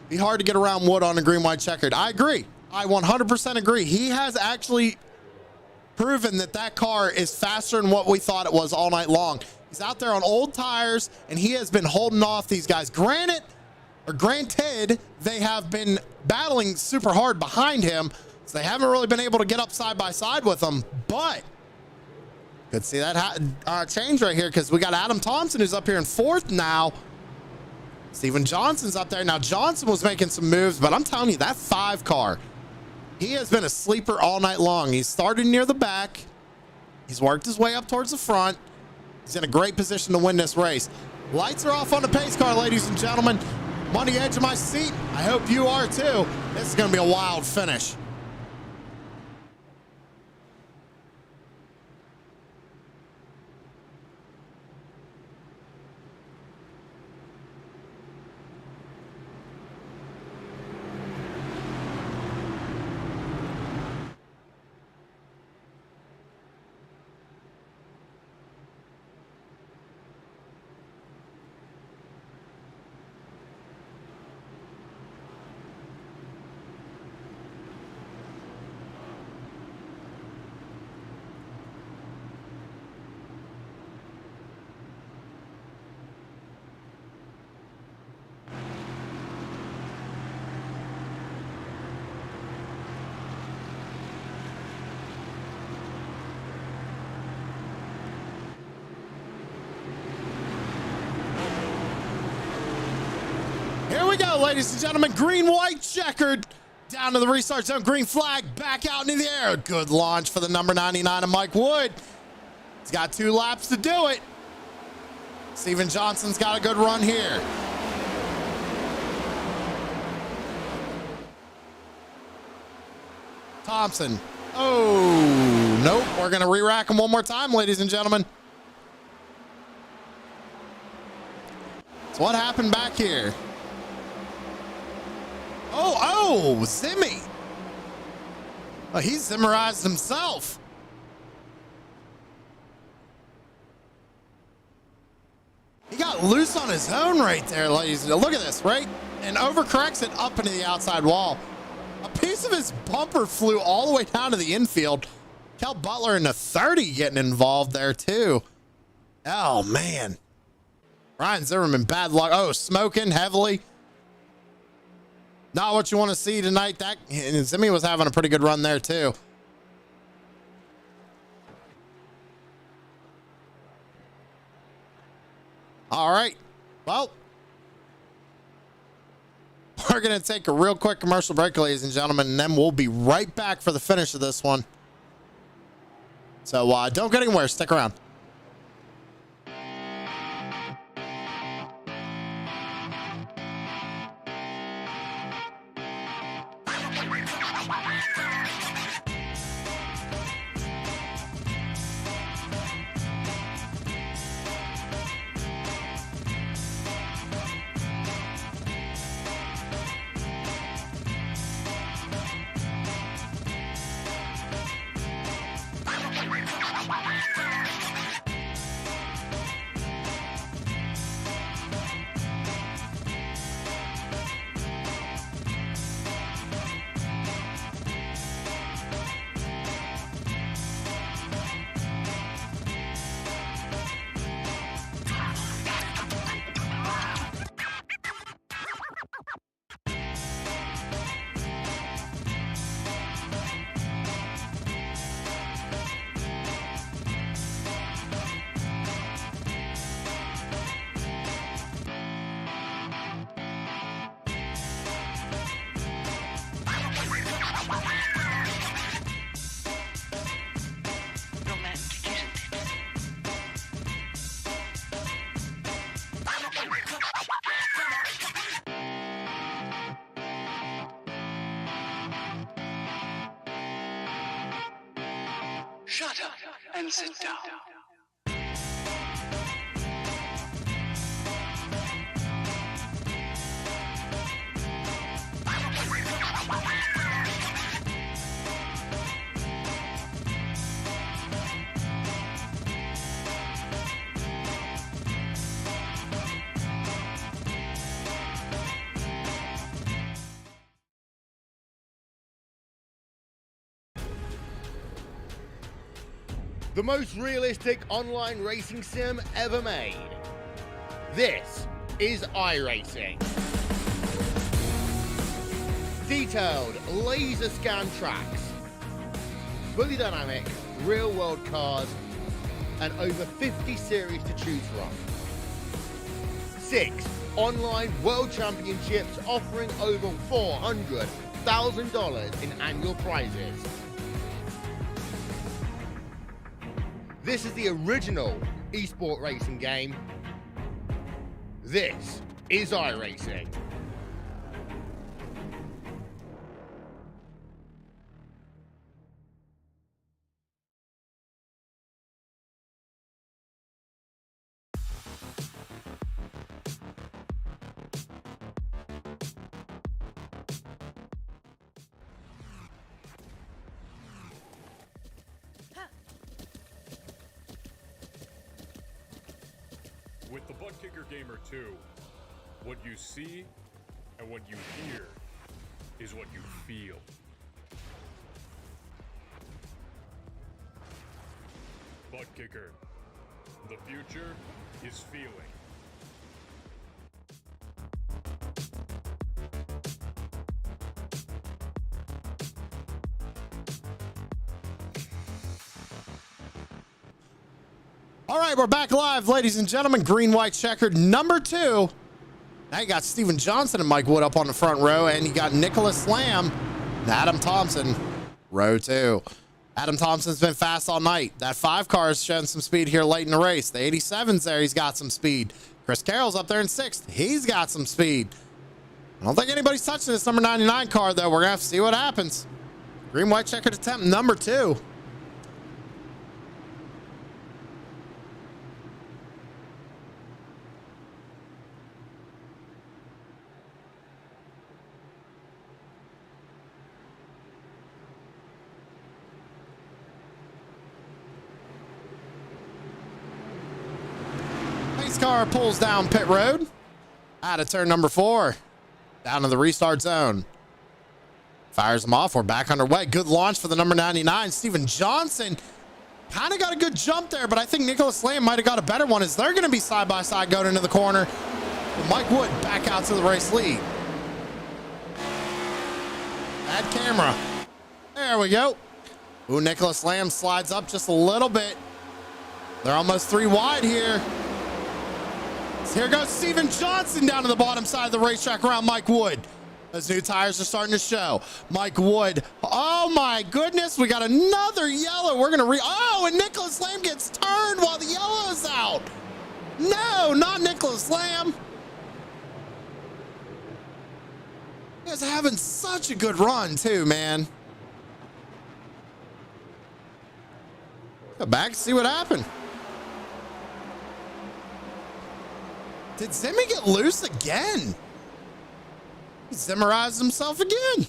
Be hard to get around Wood on a green, white checkered. I agree. I 100% agree. He has actually proven that that car is faster than what we thought it was all night long. He's out there on old tires, and he has been holding off these guys. Granted, they have been battling super hard behind him, so they haven't really been able to get up side by side with him. But could see that change right here because we got Adam Thompson who's up here in 4th now. Steven Johnson's up there. Now, Johnson was making some moves, but I'm telling you, that 5 car, he has been a sleeper all night long. He started near the back. He's worked his way up towards the front. He's in a great position to win this race. Lights are off on the pace car, ladies and gentlemen. I'm on the edge of my seat. I hope you are too. This is going to be a wild finish. Here we go, ladies and gentlemen. Green, white, checkered. Down to the restart zone. Green flag. Back out into the air. Good launch for the number 99 of Mike Wood. He's got 2 laps to do it. Steven Johnson's got a good run here. Thompson. Oh, nope. We're going to re-rack him one more time, ladies and gentlemen. So what happened back here? Oh, Zimmy. Oh, he Zimmerized himself. He got loose on his own right there, ladies. Look at this, right? And overcorrects it up into the outside wall. A piece of his bumper flew all the way down to the infield. Cal Butler in the 30 getting involved there too. Oh, man. Ryan Zimmerman, bad luck. Oh, smoking heavily. Not what you want to see tonight. That and Zimmy was having a pretty good run there too. All right. Well, we're going to take a real quick commercial break, ladies and gentlemen, and then we'll be right back for the finish of this one. So don't get anywhere. Stick around. Shut up and sit down. The most realistic online racing sim ever made. This is iRacing. Detailed laser scan tracks, fully dynamic, real world cars, and over 50 series to choose from. 6 online world championships offering over $400,000 in annual prizes. This is the original esport racing game. This is iRacing. With the Butt Kicker Gamer 2, what you see and what you hear is what you feel. Butt Kicker. The future is feeling. All right, we're back live, ladies and gentlemen. Green, white, checkered number 2. Now you got Steven Johnson and Mike Wood up on the front row, and you got Nicholas Lamb and Adam Thompson, row 2. Adam Thompson's been fast all night. That 5 car is showing some speed here late in the race. The 87's there. He's got some speed. Chris Carroll's up there in 6th. He's got some speed. I don't think anybody's touching this number 99 car, though. We're going to have to see what happens. Green, white, checkered attempt number 2. Car pulls down pit road out of turn number 4 down to the restart zone, fires them off. We're back underway. Good launch for the number 99. Steven Johnson kind of got a good jump there, but I think Nicholas Lamb might have got a better one as they're going to be side by side going into the corner. But Mike Wood back out to the race lead. Bad camera. There we go. Ooh, Nicholas Lamb slides up just a little bit. They're almost 3 wide here. Here goes Steven Johnson down to the bottom side of the racetrack around Mike Wood. Those new tires are starting to show. Mike Wood. Oh my goodness. We got another yellow. We're going to oh, and Nicholas Lamb gets turned while the yellow is out. No, not Nicholas Lamb. You guys are having such a good run too, man. Go back and see what happened. Did Zimmy get loose again? He Zimmerized himself again. Look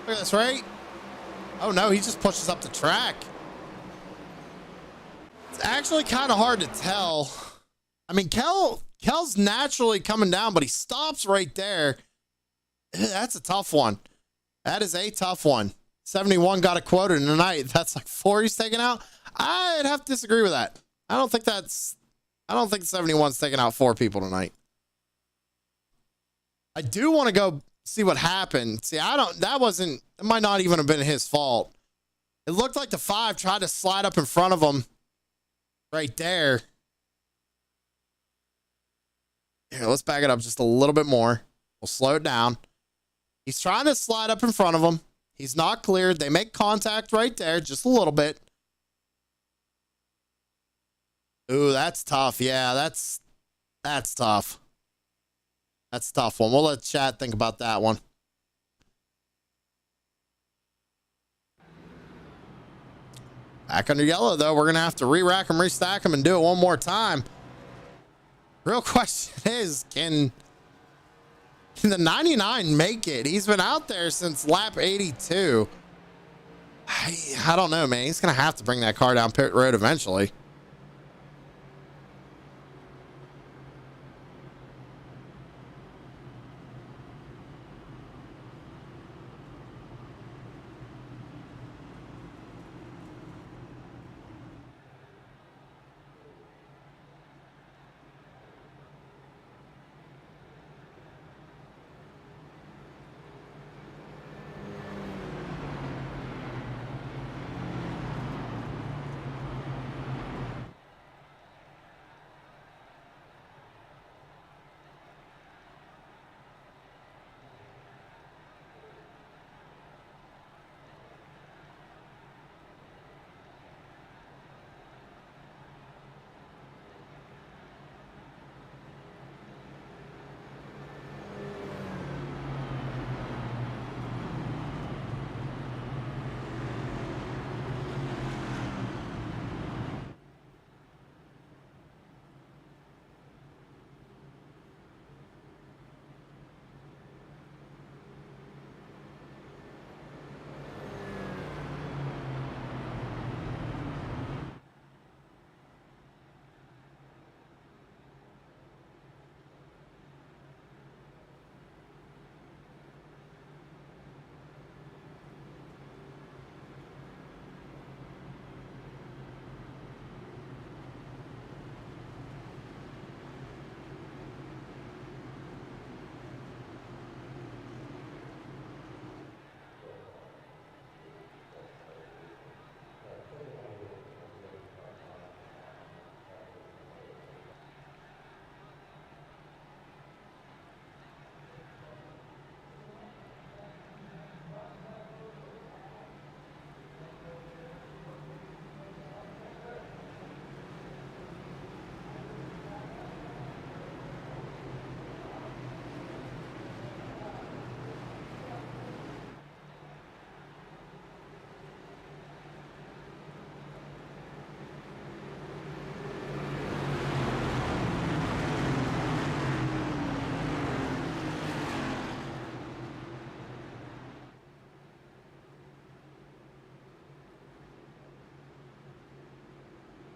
at this, right? Oh no, he just pushes up the track. It's actually kind of hard to tell. I mean, Kel's naturally coming down, but he stops right there. That's a tough one. That is a tough one. 71 got a quota tonight. That's like 4 he's taking out. I'd have to disagree with that. I don't think the 71's taking out 4 people tonight. I do want to go see what happened. See, it might not even have been his fault. It looked like the 5 tried to slide up in front of him right there. Here, let's back it up just a little bit more. We'll slow it down. He's trying to slide up in front of him. He's not cleared. They make contact right there, just a little bit. Ooh, that's tough. Yeah, that's tough. That's a tough one. We'll let chat think about that one. Back under yellow, though. We're going to have to re-rack them, restack them, and do it one more time. Real question is, can the 99 make it? He's been out there since lap 82. I don't know, man. He's going to have to bring that car down pit road eventually.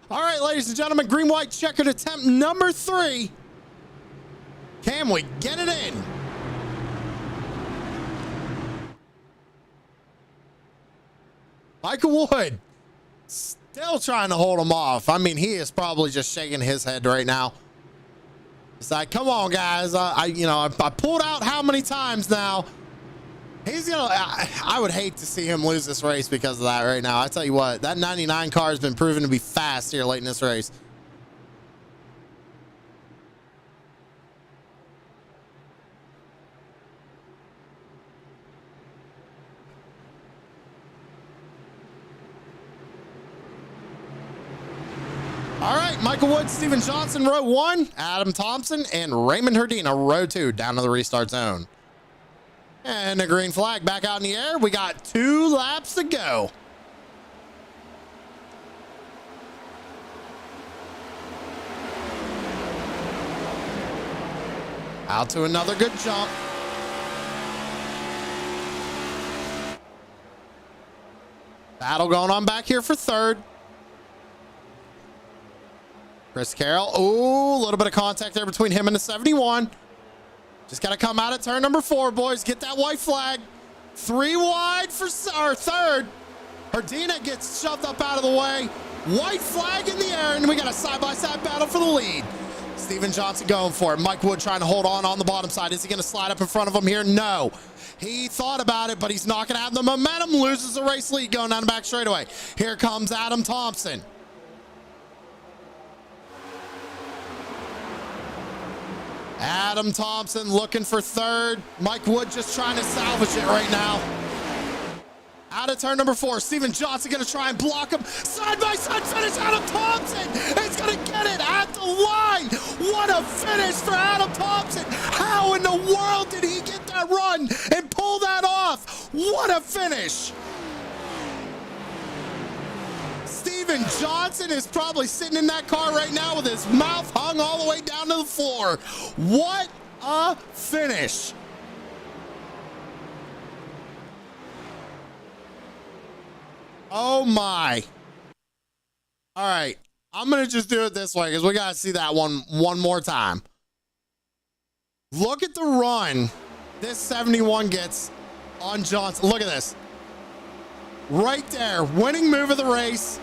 All right, ladies and gentlemen, green, white, checkered attempt number 3. Can we get it in? Michael Wood still trying to hold him off. I mean, he is probably just shaking his head right now. It's like, come on, guys. I pulled out how many times now? He's gonna. I would hate to see him lose this race because of that right now. I tell you what, that 99 car has been proven to be fast here late in this race. All right, Michael Wood, Steven Johnson, row 1, Adam Thompson, and Raymond Herdina, row 2, down to the restart zone. And the green flag back out in the air. We got 2 laps to go. Out to another good jump. Battle going on back here for 3rd. Chris Carroll. Ooh, a little bit of contact there between him and the 71. Just got to come out at turn number 4, boys. Get that white flag. 3 wide for our 3rd. Herdina gets shoved up out of the way. White flag in the air, and we got a side-by-side battle for the lead. Steven Johnson going for it. Mike Wood trying to hold on the bottom side. Is he going to slide up in front of him here? No. He thought about it, but he's not going to have the momentum. Loses the race lead going down the back straightaway. Here comes Adam Thompson. Adam Thompson looking for 3rd. Mike Wood just trying to salvage it right now. Out of turn number 4, Steven Johnson going to try and block him. Side-by-side finish, Adam Thompson is going to get it at the line. What a finish for Adam Thompson. How in the world did he get that run and pull that off? What a finish. Steven Johnson is probably sitting in that car right now with his mouth hung all the way down to the floor. What a finish. Oh my. All right. I'm going to just do it this way because we got to see that one more time. Look at the run this 71 gets on Johnson. Look at this. Right there. Winning move of the race.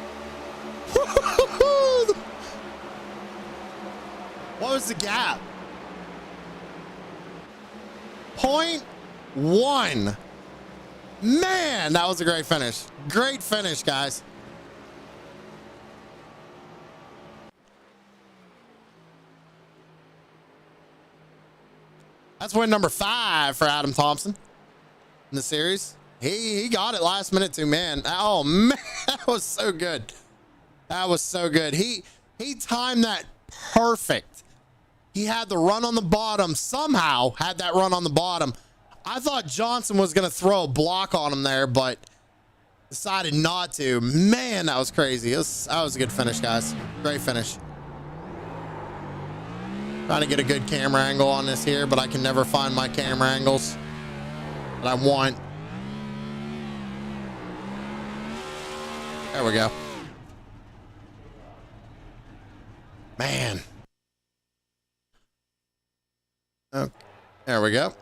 What was the gap? 0.1. Man, that was a great finish. Great finish, guys. That's win number 5 for Adam Thompson in the series. He got it last minute too, man. Oh man, that was so good. That was so good. He timed that perfect. He had the run on the bottom, somehow had that run on the bottom. I thought Johnson was going to throw a block on him there, but decided not to. Man, that was crazy. That was a good finish, guys. Great finish. Trying to get a good camera angle on this here, but I can never find my camera angles that I want. There we go. Man. Okay, there we go.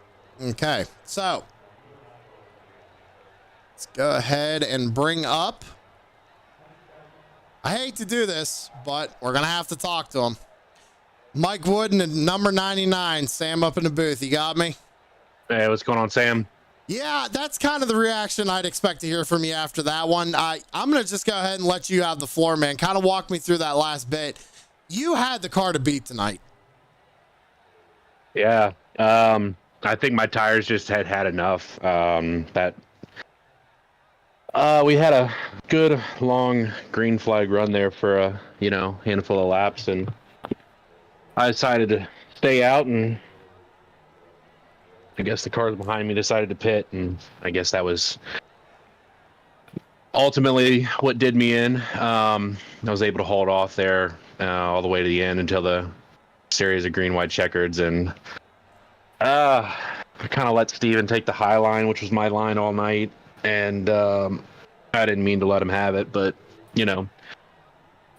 Okay, so let's go ahead and bring up. I hate to do this, but we're gonna have to talk to him. Mike Wood and number 99, Sam up in the booth. You got me? Hey, what's going on, Sam? Yeah, that's kind of the reaction I'd expect to hear from you after that one. I'm gonna just go ahead and let you have the floor, man. Kind of walk me through that last bit. You had the car to beat tonight. Yeah, I think my tires just had enough. We had a good long green flag run there for a handful of laps, and I decided to stay out, and I guess the cars behind me decided to pit, and I guess that was ultimately what did me in. I was able to hold off there all the way to the end until the series of green, white checkers, and I kind of let Steven take the high line, which was my line all night, and I didn't mean to let him have it, but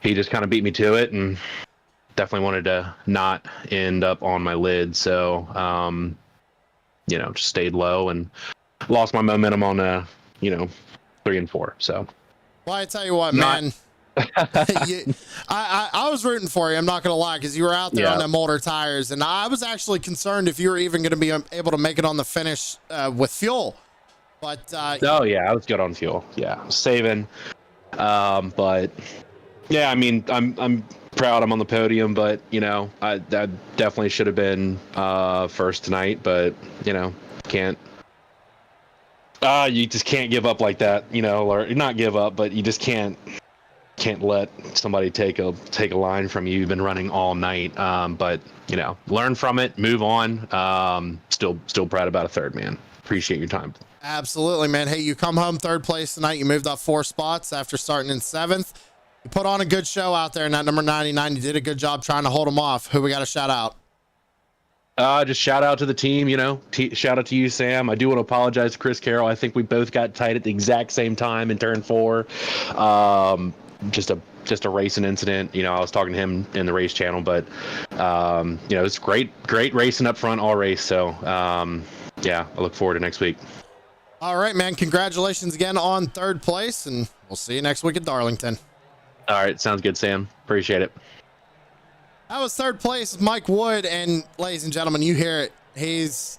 he just kind of beat me to it, and definitely wanted to not end up on my lid. So, just stayed low and lost my momentum on 3 and 4. So, well, I tell you what, man. I was rooting for you. I'm not gonna lie, because you were out there on them older tires, and I was actually concerned if you were even going to be able to make it on the finish with fuel. But I was good on fuel. Yeah, saving. But yeah, I mean, I'm proud I'm on the podium, but I definitely should have been first tonight. But can't. You just can't give up like that, or not give up, but you just can't let somebody take a line from you. You've been running all night, but learn from it, move on. Still proud about a third, man. Appreciate your time. Absolutely, man. Hey, you come home third place tonight. You moved up 4 spots after starting in 7th. You put on a good show out there in that number 99. You did a good job trying to hold them off. Who we got to shout out? Just shout out to the team, shout out to you, Sam. I do want to apologize to Chris Carroll. I think we both got tight at the exact same time in turn 4. Just a racing incident. I was talking to him in the race channel, but it's great racing up front all race. So I look forward to next week. All right, man. Congratulations again on 3rd place, and we'll see you next week at Darlington. All right, sounds good, Sam. Appreciate it. That was 3rd place, Mike Wood, and ladies and gentlemen, you hear it. He's,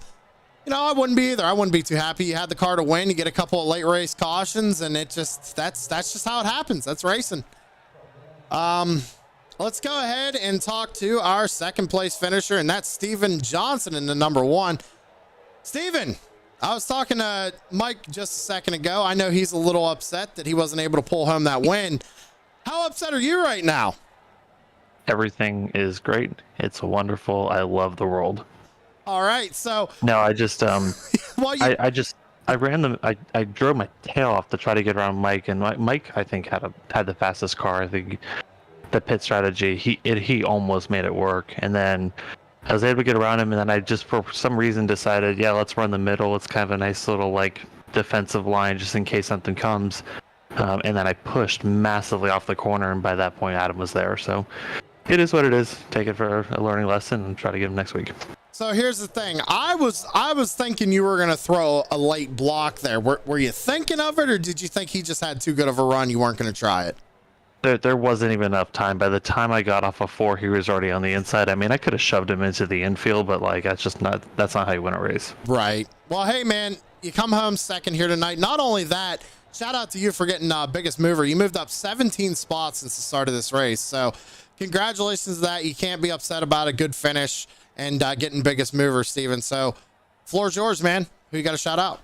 I wouldn't be either. I wouldn't be too happy. You had the car to win. You get a couple of late race cautions, and that's just how it happens. That's racing. Let's go ahead and talk to our 2nd place finisher, and that's Steven Johnson in the number 1. Steven, I was talking to Mike just a second ago. I know he's a little upset that he wasn't able to pull home that win. How upset are you right now? Everything is great. It's wonderful. I love the world. All right. So no, I just well, I drove my tail off to try to get around Mike, and Mike I think had the fastest car. I think the pit strategy, he almost made it work, and then I was able to get around him, and then I just for some reason decided, let's run the middle. It's kind of a nice little defensive line just in case something comes. And then I pushed massively off the corner, and by that point Adam was there. So it is what it is. Take it for a learning lesson and try to get him next week. So here's the thing. I was thinking you were going to throw a late block there. Were you thinking of it, or did you think he just had too good of a run? You weren't going to try it? There wasn't even enough time. By the time I got off of 4, he was already on the inside. I mean, I could have shoved him into the infield, but that's not how you win a race. Right. Well, hey man, you come home 2nd here tonight. Not only that, shout out to you for getting biggest mover. You moved up 17 spots since the start of this race. So congratulations to that. You can't be upset about a good finish and getting biggest mover, Steven. So floor's yours, man. Who you got to shout out?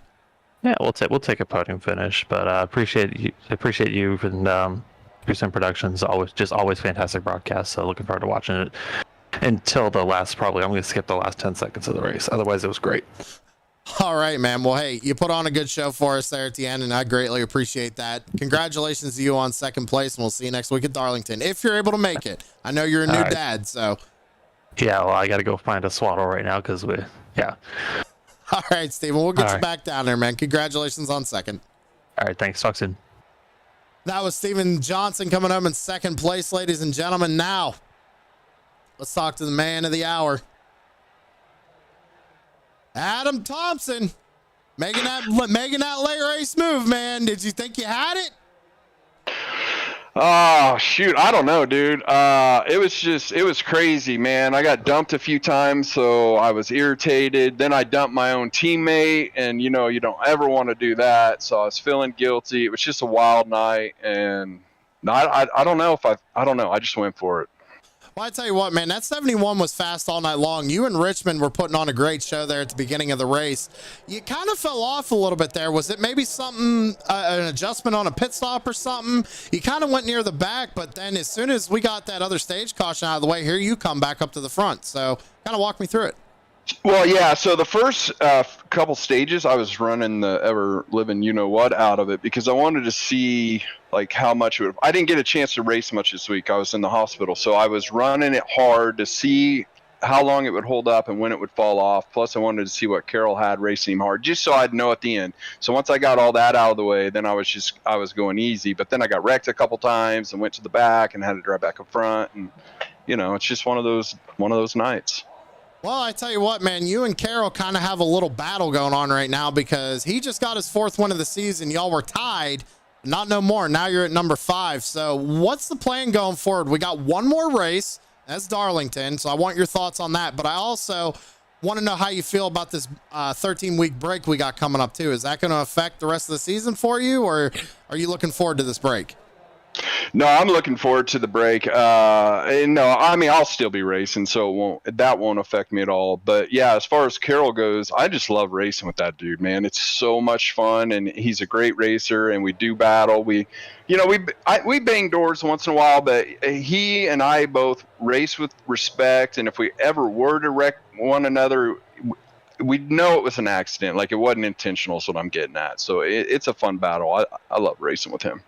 Yeah, we'll take a podium finish, but appreciate you and Percent Productions. Always fantastic broadcast. So looking forward to watching it until the last, probably I'm going to skip the last 10 seconds of the race. Otherwise it was great. All right, man. Well, hey, you put on a good show for us there at the end, and I greatly appreciate that. Congratulations to you on 2nd place, and we'll see you next week at Darlington, if you're able to make it. I know you're a new dad, so. Yeah, well, I got to go find a swaddle right now because All right, Steven, we'll get you back down there, man. Congratulations on 2nd. All right, thanks. Talk soon. That was Steven Johnson coming home in 2nd place, ladies and gentlemen. Now, let's talk to the man of the hour. Adam Thompson, making that late race move, man. Did you think you had it? Oh, shoot. I don't know, dude. It was crazy, man. I got dumped a few times, so I was irritated. Then I dumped my own teammate, and, you don't ever want to do that. So I was feeling guilty. It was just a wild night, and I don't know I don't know. I just went for it. Well, I tell you what, man, that 71 was fast all night long. You and Richmond were putting on a great show there at the beginning of the race. You kind of fell off a little bit there. Was it maybe something, an adjustment on a pit stop or something? You kind of went near the back, but then as soon as we got that other stage caution out of the way, here you come back up to the front. So kind of walk me through it. Well, yeah. So the first couple stages, I was running the ever living what out of it because I wanted to see how much it would. I didn't get a chance to race much this week. I was in the hospital, so I was running it hard to see how long it would hold up and when it would fall off. Plus, I wanted to see what Carroll had racing him hard, just so I'd know at the end. So once I got all that out of the way, then I was going easy. But then I got wrecked a couple times and went to the back and had to drive back up front. And it's just one of those nights. Well, I tell you what, man, you and Carroll kind of have a little battle going on right now because he just got his 4th win of the season. Y'all were tied. Not no more. Now you're at number 5. So what's the plan going forward? We got one more race. That's Darlington. So I want your thoughts on that. But I also want to know how you feel about this 13-week break we got coming up too. Is that going to affect the rest of the season for you, or are you looking forward to this break? No, I'm looking forward to the break. No, I mean, I'll still be racing, so that won't affect me at all. But yeah, as far as Carroll goes, I just love racing with that dude, man. It's so much fun, and he's a great racer, and we do battle. We bang doors once in a while, but he and I both race with respect, and if we ever were to wreck one another, we'd know it was an accident. Like, it wasn't intentional, is what I'm getting at. So it's a fun battle. I love racing with him.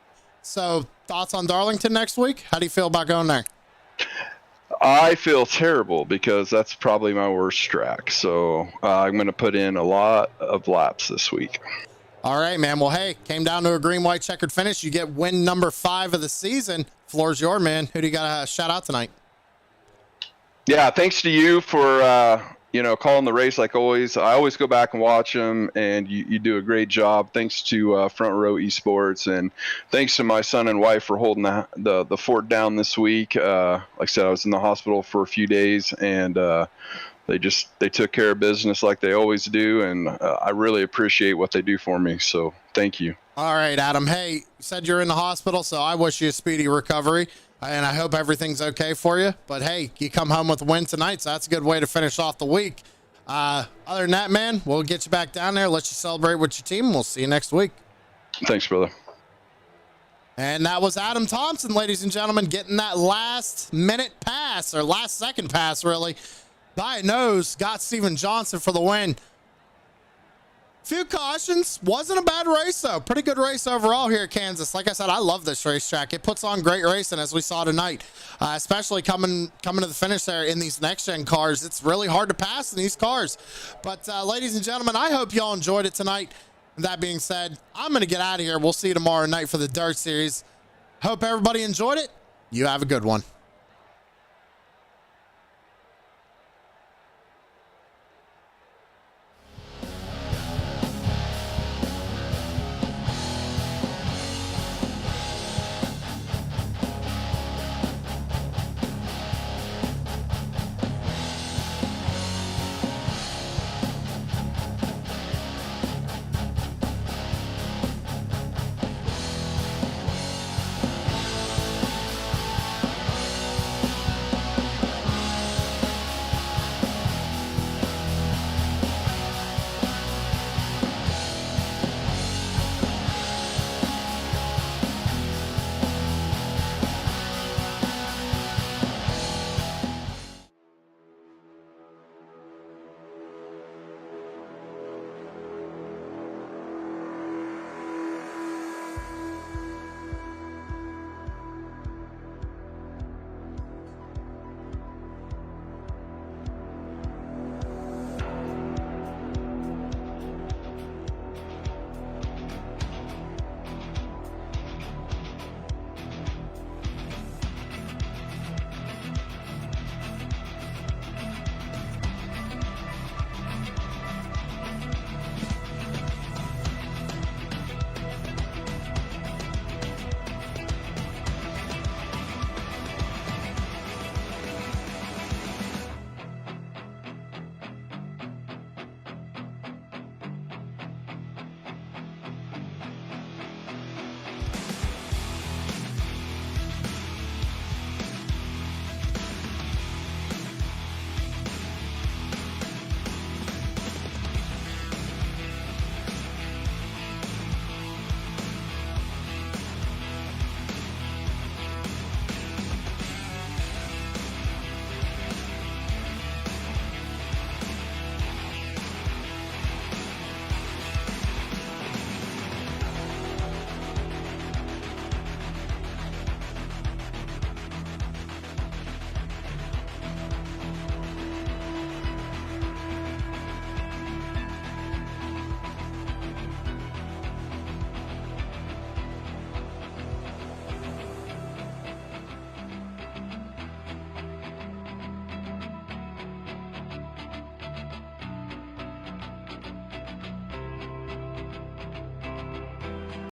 So thoughts on Darlington next week? How do you feel about going there? I feel terrible because that's probably my worst track. So I'm going to put in a lot of laps this week. All right, man. Well, hey, came down to a green, white checkered finish. You get win number 5 of the season. Floor's your man. Who do you got to shout out tonight? Yeah, thanks to you for calling the race like always. I always go back and watch them, and you do a great job. Thanks to Front Row Esports, and thanks to my son and wife for holding the fort down this week. Like I said, I was in the hospital for a few days, and they took care of business like they always do, and I really appreciate what they do for me. So thank you. All right, Adam. Hey, you said you're in the hospital, so I wish you a speedy recovery. And I hope everything's okay for you. But, hey, you come home with a win tonight, so that's a good way to finish off the week. Other than that, man, we'll get you back down there, let you celebrate with your team, and we'll see you next week. Thanks, brother. And that was Adam Thompson, ladies and gentlemen, getting that last-minute pass, or last-second pass, really. By a nose, got Steven Johnson for the win. Few cautions. Wasn't a bad race, though. Pretty good race overall here at Kansas. Like I said, I love this racetrack. It puts on great racing, as we saw tonight, especially coming to the finish there in these next-gen cars. It's really hard to pass in these cars. But, ladies and gentlemen, I hope y'all enjoyed it tonight. That being said, I'm going to get out of here. We'll see you tomorrow night for the Dirt Series. Hope everybody enjoyed it. You have a good one.